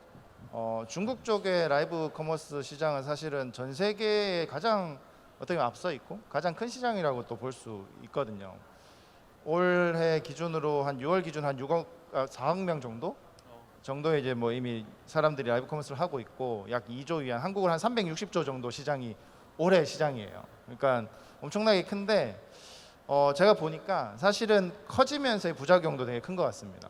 중국 쪽의 라이브 커머스 시장은 사실은 전 세계에 가장 어떻게 보면 앞서 있고 가장 큰 시장이라고 또 볼 수 있거든요. 올해 기준으로 한 6월 기준 한 4억 명 정도의 이제 뭐 이미 사람들이 라이브 커머스를 하고 있고 약 2조 위안, 한국은 한 360조 정도 시장이 올해 시장이에요. 그러니까 엄청나게 큰데 제가 보니까 사실은 커지면서의 부작용도 되게 큰 것 같습니다.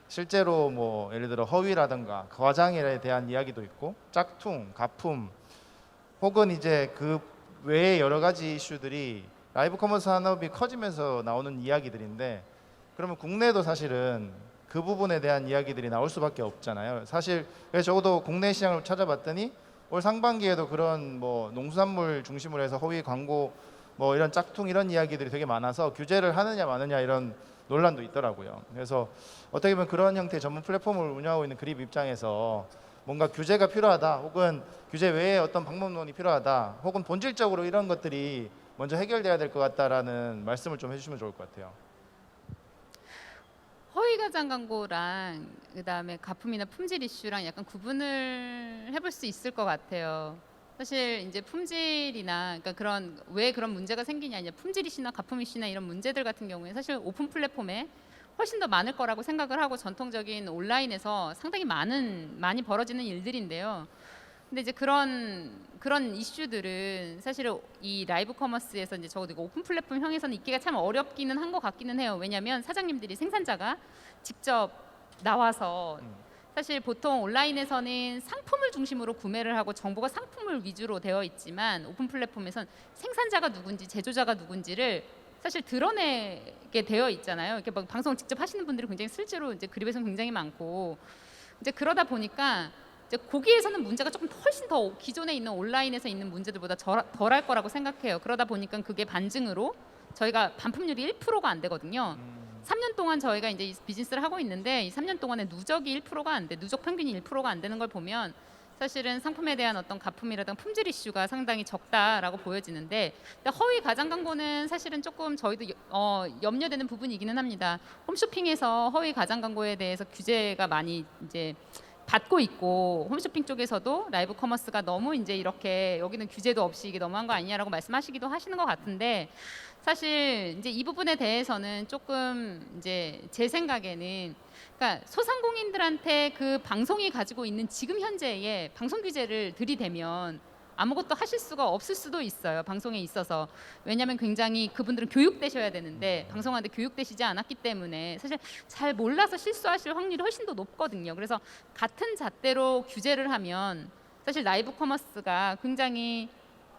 실제로 뭐 예를 들어 허위라든가 과장에 대한 이야기도 있고 짝퉁, 가품 혹은 이제 그 외에 여러 가지 이슈들이 라이브 커머스 산업이 커지면서 나오는 이야기들인데 그러면 국내도 사실은 그 부분에 대한 이야기들이 나올 수밖에 없잖아요. 사실 그래서 적어도 국내 시장을 찾아봤더니 올 상반기에도 그런 뭐 농수산물 중심으로 해서 허위 광고 뭐 이런 짝퉁 이런 이야기들이 되게 많아서 규제를 하느냐 마느냐 이런 논란도 있더라고요. 그래서 어떻게 보면 그런 형태의 전문 플랫폼을 운영하고 있는 그립 입장에서 뭔가 규제가 필요하다 혹은 규제 외에 어떤 방법론이 필요하다 혹은 본질적으로 이런 것들이 먼저 해결돼야 될 것 같다라는 말씀을 좀 해주시면 좋을 것 같아요. 허위 가장 광고랑 그다음에 가품이나 품질 이슈랑 약간 구분을 해볼 수 있을 것 같아요. 사실 이제 품질이나 그러니까 그런 왜 그런 문제가 생기냐 이제 품질 이슈나 가품 이슈나 이런 문제들 같은 경우에 사실 오픈 플랫폼에 훨씬 더 많을 거라고 생각을 하고 전통적인 온라인에서 상당히 많이 벌어지는 일들인데요. 근데 이제 그런 이슈들은 사실 이 라이브 커머스에서 이제 적어도 이거 오픈 플랫폼 형에서는 있기가 참 어렵기는 한 것 같기는 해요. 왜냐하면 사장님들이 생산자가 직접 나와서 사실 보통 온라인에서는 상품을 중심으로 구매를 하고 정보가 상품을 위주로 되어 있지만 오픈 플랫폼에선 생산자가 누군지 제조자가 누군지를 사실 드러내게 되어 있잖아요. 이렇게 막 방송 직접 하시는 분들이 굉장히 실제로 이제 그립에서 굉장히 많고 이제 그러다 보니까 이제 거기에서는 문제가 조금 훨씬 더 기존에 있는 온라인에서 있는 문제들보다 덜할 거라고 생각해요. 그러다 보니까 그게 반증으로 저희가 반품률이 1%가 안 되거든요. 3년 동안 저희가 이제 이 비즈니스를 하고 있는데 이 3년 동안에 누적이 1%가 안 돼, 누적 평균이 1%가 안 되는 걸 보면 사실은 상품에 대한 어떤 가품이라든가 품질 이슈가 상당히 적다라고 보여지는데 허위 가장 광고는 사실은 조금 저희도 염려되는 부분이기는 합니다. 홈쇼핑에서 허위 가장 광고에 대해서 규제가 많이 이제 받고 있고 홈쇼핑 쪽에서도 라이브 커머스가 너무 이제 이렇게 여기는 규제도 없이 이게 너무한 거 아니냐라고 말씀하시기도 하시는 것 같은데 사실 이제 이 부분에 대해서는 조금 이제 제 생각에는 그러니까 소상공인들한테 그 방송이 가지고 있는 지금 현재의 방송 규제를 들이대면 아무것도 하실 수가 없을 수도 있어요. 방송에 있어서. 왜냐하면 굉장히 그분들은 교육되셔야 되는데 방송하는데 교육되시지 않았기 때문에 사실 잘 몰라서 실수하실 확률이 훨씬 더 높거든요. 그래서 같은 잣대로 규제를 하면 사실 라이브 커머스가 굉장히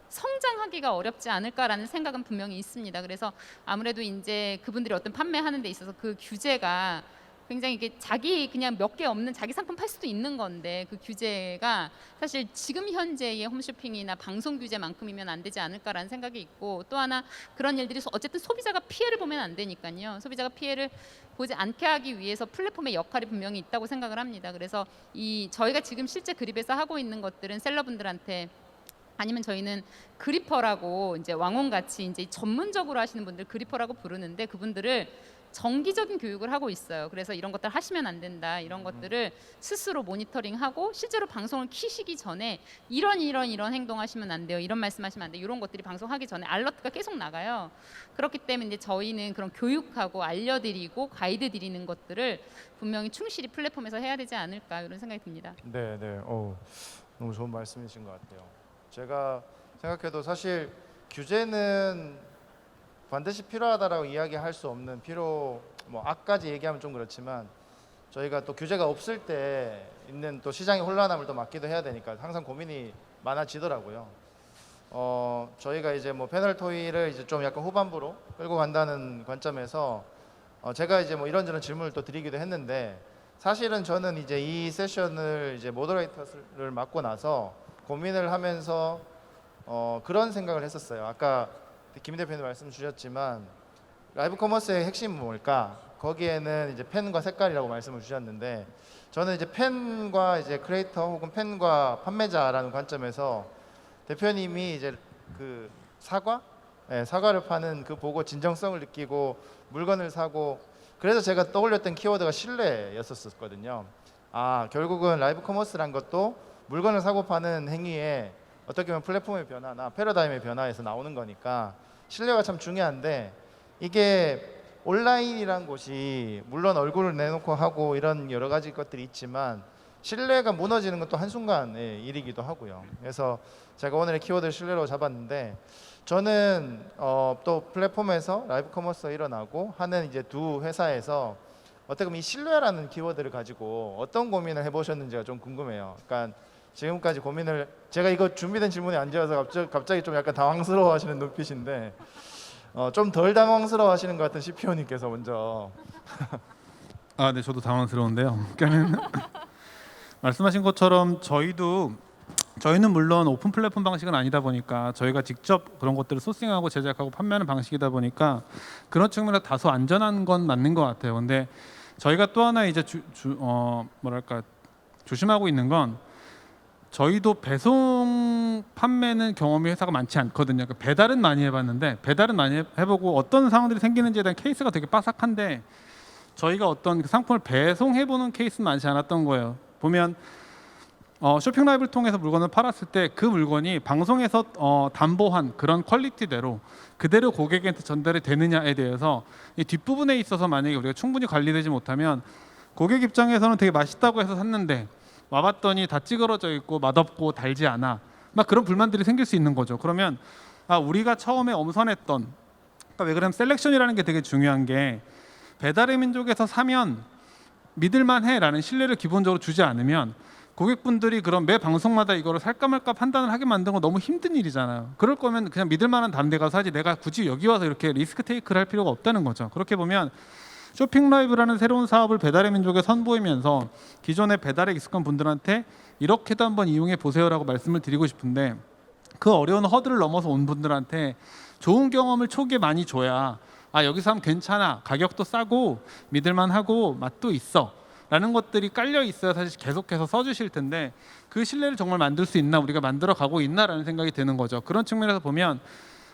성장하기가 어렵지 않을까라는 생각은 분명히 있습니다. 그래서 아무래도 이제 그분들이 어떤 판매하는 데 있어서 그 규제가 굉장히 이게 자기 그냥 몇 개 없는 자기 상품 팔 수도 있는 건데 그 규제가 사실 지금 현재의 홈쇼핑이나 방송 규제만큼이면 안 되지 않을까라는 생각이 있고 또 하나 그런 일들이 어쨌든 소비자가 피해를 보면 안 되니까요. 소비자가 피해를 보지 않게 하기 위해서 플랫폼의 역할이 분명히 있다고 생각을 합니다. 그래서 이 저희가 지금 실제 그립에서 하고 있는 것들은 셀러분들한테 아니면 저희는 그리퍼라고 이제 왕원같이 이제 전문적으로 하시는 분들 그리퍼라고 부르는데 그분들을 정기적인 교육을 하고 있어요. 그래서 이런 것들 하시면 안 된다. 이런 것들을 스스로 모니터링하고 실제로 방송을 키시기 전에 이런 행동하시면 안 돼요. 이런 말씀하시면 안 돼요. 이런 것들이 방송하기 전에 알러트가 계속 나가요. 그렇기 때문에 이제 저희는 그런 교육하고 알려드리고 가이드 드리는 것들을 분명히 충실히 플랫폼에서 해야 되지 않을까 이런 생각이 듭니다. 네, 네. 너무 좋은 말씀이신 것 같아요. 제가 생각해도 사실 규제는 반드시 필요하다라고 이야기할 수 없는 뭐 악까지 얘기하면 좀 그렇지만 저희가 또 규제가 없을 때 있는 또 시장의 혼란함을 또 막기도 해야 되니까 항상 고민이 많아지더라고요. 저희가 이제 뭐 패널 토의를 이제 좀 약간 후반부로 끌고 간다는 관점에서 제가 이제 뭐 이런저런 질문을 또 드리기도 했는데 사실은 저는 이제 이 세션을 이제 모더레이터를 맡고 나서 고민을 하면서 그런 생각을 했었어요. 아까 김 대표님 말씀 주셨지만 라이브 커머스의 핵심은 뭘까? 거기에는 이제 펜과 색깔이라고 말씀을 주셨는데 저는 이제 펜과 이제 크리에이터 혹은 펜과 판매자라는 관점에서 대표님이 이제 그 사과? 네, 사과를 파는 그 보고 진정성을 느끼고 물건을 사고 그래서 제가 떠올렸던 키워드가 신뢰였었거든요. 아 결국은 라이브 커머스란 것도 물건을 사고 파는 행위에 어떻게 보면 플랫폼의 변화나 패러다임의 변화에서 나오는 거니까 신뢰가 참 중요한데 이게 온라인이란 곳이 물론 얼굴을 내놓고 하고 이런 여러 가지 것들이 있지만 신뢰가 무너지는 것도 한순간의 일이기도 하고요. 그래서 제가 오늘의 키워드를 신뢰로 잡았는데 저는 또 플랫폼에서 라이브 커머스가 일어나고 하는 이제 두 회사에서 어떻게 보면 이 신뢰라는 키워드를 가지고 어떤 고민을 해보셨는지가 좀 궁금해요. 그러니까 지금까지 고민을 제가 이거 준비된 질문이 안 지어서 갑자기 좀 약간 당황스러워하시는 눈빛인데 좀 덜 당황스러워하시는 것 같은 CPO님께서 먼저 아, 네, 저도 당황스러운데요. 그러니까는 말씀하신 것처럼 저희는 물론 오픈 플랫폼 방식은 아니다 보니까 저희가 직접 그런 것들을 소싱하고 제작하고 판매하는 방식이다 보니까 그런 측면에서 다소 안전한 건 맞는 것 같아요. 근데 저희가 또 하나 이제 뭐랄까 조심하고 있는 건 저희도 배송 판매는 경험이 회사가 많지 않거든요. 그러니까 배달은 많이 해봤는데 배달은 많이 해보고 어떤 상황들이 생기는지에 대한 케이스가 되게 빠삭한데 저희가 어떤 그 상품을 배송해보는 케이스는 많지 않았던 거예요. 보면 쇼핑 라이브를 통해서 물건을 팔았을 때 그 물건이 방송에서 담보한 그런 퀄리티대로 그대로 고객한테 전달이 되느냐에 대해서 이 뒷부분에 있어서 만약에 우리가 충분히 관리되지 못하면 고객 입장에서는 되게 맛있다고 해서 샀는데 와봤더니 다 찌그러져 있고 맛없고 달지 않아 막 그런 불만들이 생길 수 있는 거죠. 그러면 우리가 처음에 엄선했던 그러니까 왜 그러면 셀렉션이라는 게 되게 중요한 게 배달의 민족에서 사면 믿을만해라는 신뢰를 기본적으로 주지 않으면 고객분들이 그런 매 방송마다 이거를 살까 말까 판단을 하게 만드는 건 너무 힘든 일이잖아요. 그럴 거면 그냥 믿을만한 다른 데 가서 하지 내가 굳이 여기 와서 이렇게 리스크 테이크를 할 필요가 없다는 거죠. 그렇게 보면 쇼핑 라이브라는 새로운 사업을 배달의 민족에 선보이면서 기존의 배달에 익숙한 분들한테 이렇게도 한번 이용해 보세요라고 말씀을 드리고 싶은데 그 어려운 허들을 넘어서 온 분들한테 좋은 경험을 초기에 많이 줘야 여기서 하면 괜찮아, 가격도 싸고 믿을만하고 맛도 있어 라는 것들이 깔려 있어야 사실 계속해서 써주실 텐데 그 신뢰를 정말 만들 수 있나 우리가 만들어 가고 있나라는 생각이 드는 거죠. 그런 측면에서 보면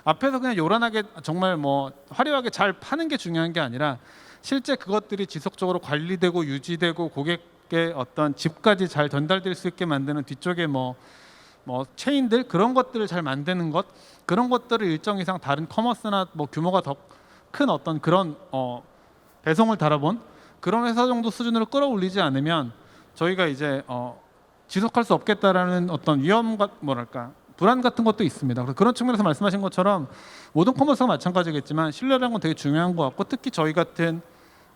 앞에서 그냥 요란하게 정말 뭐 화려하게 잘 파는 게 중요한 게 아니라 실제 그것들이 지속적으로 관리되고 유지되고 고객의 어떤 집까지 잘 전달될 수 있게 만드는 뒤쪽에 뭐 체인들 그런 것들을 잘 만드는 것 그런 것들을 일정 이상 다른 커머스나 뭐 규모가 더 큰 어떤 그런 배송을 달아본 그런 회사 정도 수준으로 끌어올리지 않으면 저희가 이제 지속할 수 없겠다라는 어떤 위험과 뭐랄까 불안 같은 것도 있습니다. 그래서 그런 측면에서 말씀하신 것처럼 모든 커머스가 마찬가지겠지만 신뢰라는 건 되게 중요한 것 같고 특히 저희 같은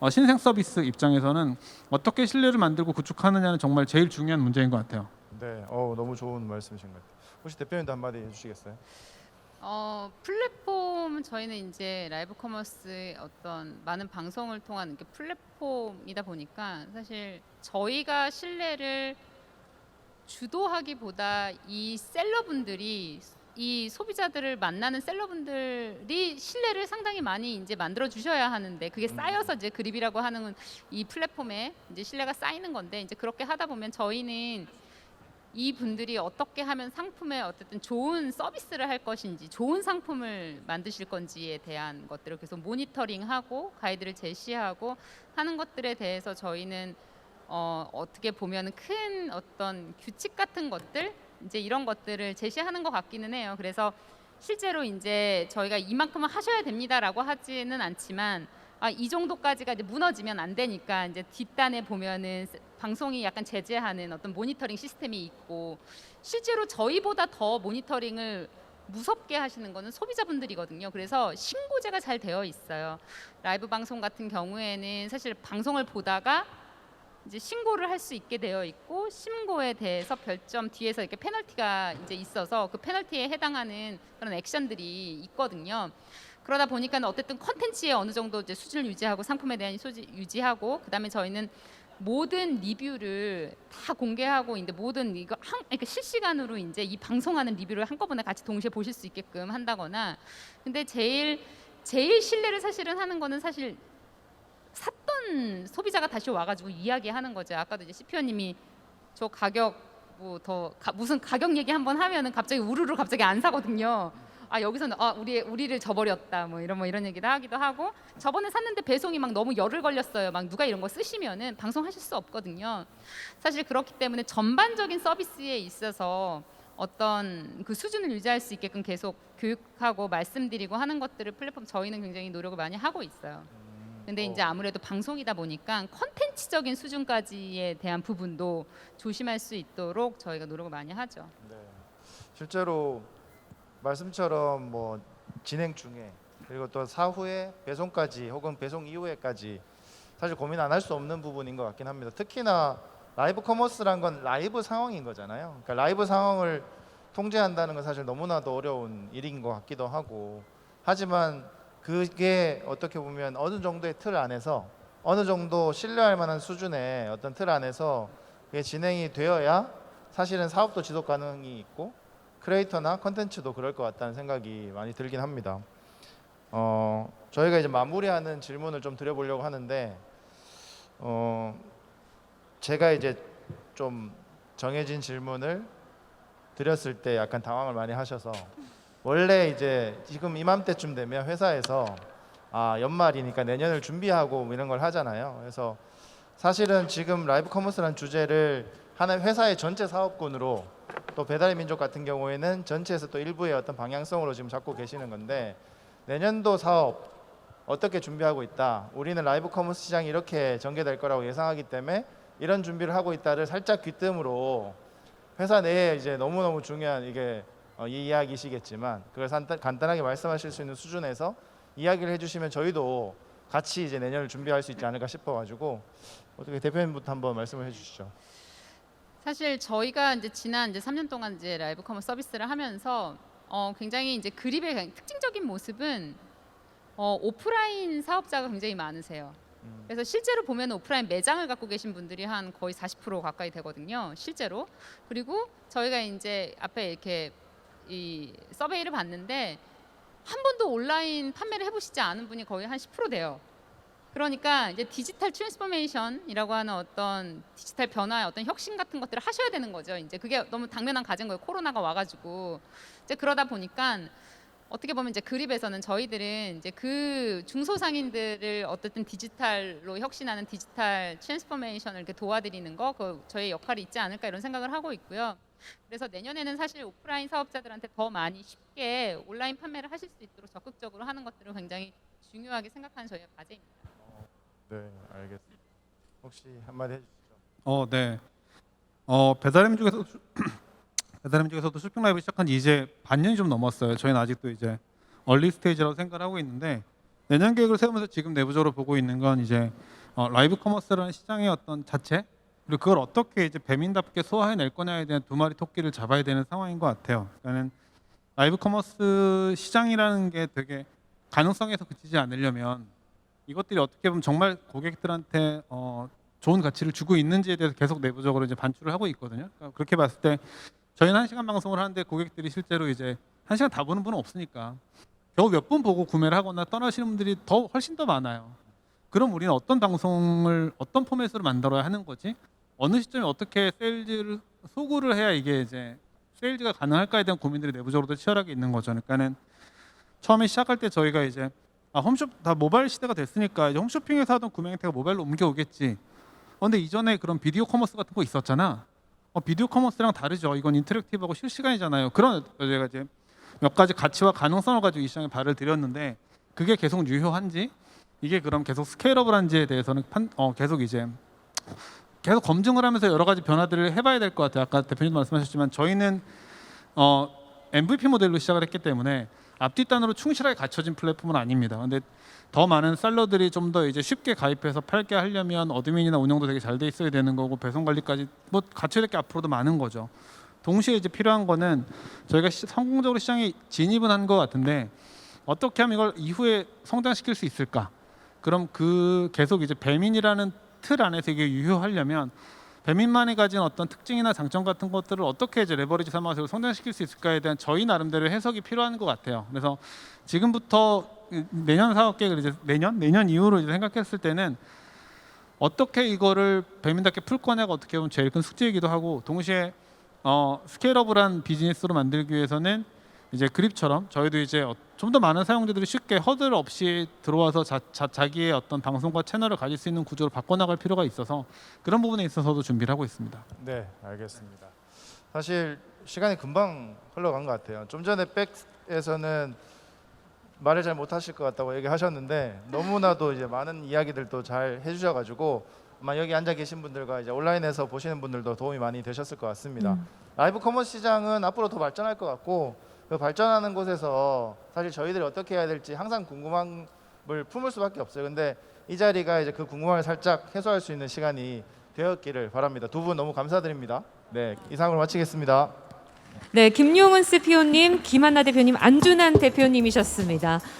신생 서비스 입장에서는 어떻게 신뢰를 만들고 구축하느냐는 정말 제일 중요한 문제인 것 같아요. 네, 너무 좋은 말씀이신 것 같아요. 혹시 대표님도 한마디 해주시겠어요? 플랫폼 저희는 이제 라이브 커머스의 어떤 많은 방송을 통한 이렇게 플랫폼이다 보니까 사실 저희가 신뢰를 주도하기보다 이 셀러분들이 이 소비자들을 만나는 셀러분들이 신뢰를 상당히 많이 이제 만들어 주셔야 하는데 그게 쌓여서 이제 그립이라고 하는 이 플랫폼에 이제 신뢰가 쌓이는 건데 이제 그렇게 하다 보면 저희는 이 분들이 어떻게 하면 상품에 어쨌든 좋은 서비스를 할 것인지 좋은 상품을 만드실 건지에 대한 것들을 계속 모니터링하고 가이드를 제시하고 하는 것들에 대해서 저희는 어떻게 보면 큰 어떤 규칙 같은 것들 이제 이런 것들을 제시하는 것 같기는 해요. 그래서 실제로 이제 저희가 이만큼은 하셔야 됩니다라고 하지는 않지만 이 정도까지가 이제 무너지면 안 되니까 이제 뒷단에 보면은 방송이 약간 제재하는 어떤 모니터링 시스템이 있고 실제로 저희보다 더 모니터링을 무섭게 하시는 거는 소비자분들이거든요. 그래서 신고제가 잘 되어 있어요. 라이브 방송 같은 경우에는 사실 방송을 보다가 이제 신고를 할 수 있게 되어 있고 신고에 대해서 별점 뒤에서 이렇게 페널티가 이제 있어서 그 페널티에 해당하는 그런 액션들이 있거든요. 그러다 보니까 어쨌든 컨텐츠에 어느 정도 이제 수준을 유지하고 상품에 대한 소지 유지하고 그다음에 저희는 모든 리뷰를 다 공개하고 이제 모든 이거 그러니까 실시간으로 이제 이 방송하는 리뷰를 한꺼번에 같이 동시에 보실 수 있게끔 한다거나. 근데 제일 신뢰를 사실은 하는 거는 사실 샀던 소비자가 다시 와가지고 이야기하는 거죠. 아까도 이제 CPO님이 저 가격 뭐 무슨 가격 얘기 한번 하면은 갑자기 우르르 갑자기 안 사거든요. 아 여기서는 우리를 저버렸다 뭐 이런 얘기도 하기도 하고 저번에 샀는데 배송이 막 너무 열흘 걸렸어요. 막 누가 이런 거 쓰시면은 방송하실 수 없거든요. 사실 그렇기 때문에 전반적인 서비스에 있어서 어떤 그 수준을 유지할 수 있게끔 계속 교육하고 말씀드리고 하는 것들을 플랫폼 저희는 굉장히 노력을 많이 하고 있어요. 근데 이제 아무래도 방송이다 보니까 컨텐츠적인 수준까지에 대한 부분도 조심할 수 있도록 저희가 노력을 많이 하죠. 네. 실제로 말씀처럼 뭐 진행 중에 그리고 또 사후에 배송까지 혹은 배송 이후에까지 사실 고민 안 할 수 없는 부분인 것 같긴 합니다. 특히나 라이브 커머스란 건 라이브 상황인 거잖아요. 그러니까 라이브 상황을 통제한다는 건 사실 너무나도 어려운 일인 것 같기도 하고 하지만 그게 어떻게 보면 어느 정도의 틀 안에서 어느 정도 신뢰할 만한 수준의 어떤 틀 안에서 그게 진행이 되어야 사실은 사업도 지속 가능이 있고 크리에이터나 컨텐츠도 그럴 것 같다는 생각이 많이 들긴 합니다. 저희가 이제 마무리하는 질문을 좀 드려보려고 하는데 제가 이제 좀 정해진 질문을 드렸을 때 약간 당황을 많이 하셔서 원래 이제 지금 이맘때쯤 되면 회사에서 연말이니까 내년을 준비하고 뭐 이런 걸 하잖아요. 그래서 사실은 지금 라이브 커머스라는 주제를 하는 회사의 전체 사업군으로 또 배달의 민족 같은 경우에는 전체에서 또 일부의 어떤 방향성으로 지금 잡고 계시는 건데 내년도 사업 어떻게 준비하고 있다. 우리는 라이브 커머스 시장이 이렇게 전개될 거라고 예상하기 때문에 이런 준비를 하고 있다를 살짝 귀뜸으로 회사 내에 이제 너무너무 중요한 이게 이 이야기시겠지만 그걸 간단하게 말씀하실 수 있는 수준에서 이야기를 해주시면 저희도 같이 이제 내년을 준비할 수 있지 않을까 싶어가지고 어떻게 대표님부터 한번 말씀을 해주시죠. 사실 저희가 이제 지난 이제 3년 동안 이제 라이브 커머스 서비스를 하면서 굉장히 이제 그립의 특징적인 모습은 오프라인 사업자가 굉장히 많으세요. 그래서 실제로 보면 오프라인 매장을 갖고 계신 분들이 한 거의 40% 가까이 되거든요. 실제로. 그리고 저희가 이제 앞에 이렇게 이 서베이를 봤는데 한 번도 온라인 판매를 해보시지 않은 분이 거의 한 10% 돼요. 그러니까 이제 디지털 트랜스포메이션이라고 하는 어떤 디지털 변화의 어떤 혁신 같은 것들을 하셔야 되는 거죠. 이제 그게 너무 당면한 과제인 거예요. 코로나가 와가지고 이제 그러다 보니까 어떻게 보면 이제 그립에서는 저희들은 이제 그 중소상인들을 어쨌든 디지털로 혁신하는 디지털 트랜스포메이션을 이렇게 도와드리는 거, 그 저희 역할이 있지 않을까 이런 생각을 하고 있고요. 그래서 내년에는 사실 오프라인 사업자들한테 더 많이 쉽게 온라인 판매를 하실 수 있도록 적극적으로 하는 것들을 굉장히 중요하게 생각하는 저희의 과제입니다. 네, 알겠습니다. 혹시 한마디 해주시죠. 네. 배달의민족에서도 쇼핑 라이브 시작한 지 이제 반년이 좀 넘었어요. 저희는 아직도 이제 얼리 스테이지라고 생각을 하고 있는데 내년 계획을 세우면서 지금 내부적으로 보고 있는 건 이제 라이브 커머스라는 시장의 어떤 자체 그리고 그걸 어떻게 이제 배민답게 소화해낼 거냐에 대한 두 마리 토끼를 잡아야 되는 상황인 것 같아요. 그러니까는 라이브 커머스 시장이라는 게 되게 가능성에서 그치지 않으려면 이것들이 어떻게 보면 정말 고객들한테 좋은 가치를 주고 있는지에 대해서 계속 내부적으로 이제 반출을 하고 있거든요. 그러니까 그렇게 봤을 때 저희는 1시간 방송을 하는데 고객들이 실제로 이제 1시간 다 보는 분은 없으니까 겨우 몇 분 보고 구매를 하거나 떠나시는 분들이 훨씬 더 많아요. 그럼 우리는 어떤 방송을 어떤 포맷으로 만들어야 하는 거지? 어느 시점에 어떻게 세일즈를 소구를 해야 이게 이제 세일즈가 가능할까에 대한 고민들이 내부적으로도 치열하게 있는 거죠. 그러니까는 처음에 시작할 때 저희가 이제 홈쇼 다 모바일 시대가 됐으니까 이제 홈쇼핑에서 하던 구매 행태가 모바일로 옮겨오겠지. 근데 이전에 그런 비디오 커머스 같은 거 있었잖아. 비디오 커머스랑 다르죠. 이건 인터랙티브하고 실시간이잖아요. 그런 저희가 이제 몇 가지 가치와 가능성을 가지고 이 시장에 발을 들였는데 그게 계속 유효한지 이게 그럼 계속 스케일업을한지에 대해서는 계속 이제 계속 검증을 하면서 여러 가지 변화들을 해봐야 될 것 같아요. 아까 대표님도 말씀하셨지만 저희는 MVP 모델로 시작을 했기 때문에 앞뒷단으로 충실하게 갖춰진 플랫폼은 아닙니다. 근데 더 많은 셀러들이 좀 더 이제 쉽게 가입해서 팔게 하려면 어드민이나 운영도 되게 잘 돼 있어야 되는 거고 배송 관리까지 뭐 갖춰야 될 게 앞으로도 많은 거죠. 동시에 이제 필요한 거는 저희가 성공적으로 시장에 진입은 한 것 같은데 어떻게 하면 이걸 이후에 성장시킬 수 있을까? 그럼 그 계속 이제 배민이라는 틀 안에서 이게 유효하려면 배민만이 가진 어떤 특징이나 장점 같은 것들을 어떻게 이제 레버리지 삼아서 성장시킬 수 있을까에 대한 저희 나름대로 해석이 필요한 것 같아요. 그래서 지금부터 내년 사업 계획을 이제 내년 이후로 이제 생각했을 때는 어떻게 이거를 배민답게 풀 거냐가 어떻게 보면 제일 큰 숙제이기도 하고 동시에 스케일업을한 비즈니스로 만들기 위해서는 이제 그립처럼 저희도 이제 좀 더 많은 사용자들이 쉽게 허들 없이 들어와서 자기의 어떤 방송과 채널을 가질 수 있는 구조로 바꿔나갈 필요가 있어서 그런 부분에 있어서도 준비를 하고 있습니다. 네, 알겠습니다. 사실 시간이 금방 흘러간 것 같아요. 좀 전에 백에서는 말을 잘 못하실 것 같다고 얘기하셨는데 너무나도 이제 많은 이야기들도 잘 해주셔가지고 아마 여기 앉아 계신 분들과 이제 온라인에서 보시는 분들도 도움이 많이 되셨을 것 같습니다. 라이브 커머스 시장은 앞으로 더 발전할 것 같고 그 발전하는 곳에서 사실 저희들이 어떻게 해야 될지 항상 궁금함을 품을 수밖에 없어요. 근데 이 자리가 이제 그 궁금함을 살짝 해소할 수 있는 시간이 되었기를 바랍니다. 두 분 너무 감사드립니다. 네, 이상으로 마치겠습니다. 네, 김용은 CPO님, 김한나 대표님, 안준환 대표님이셨습니다.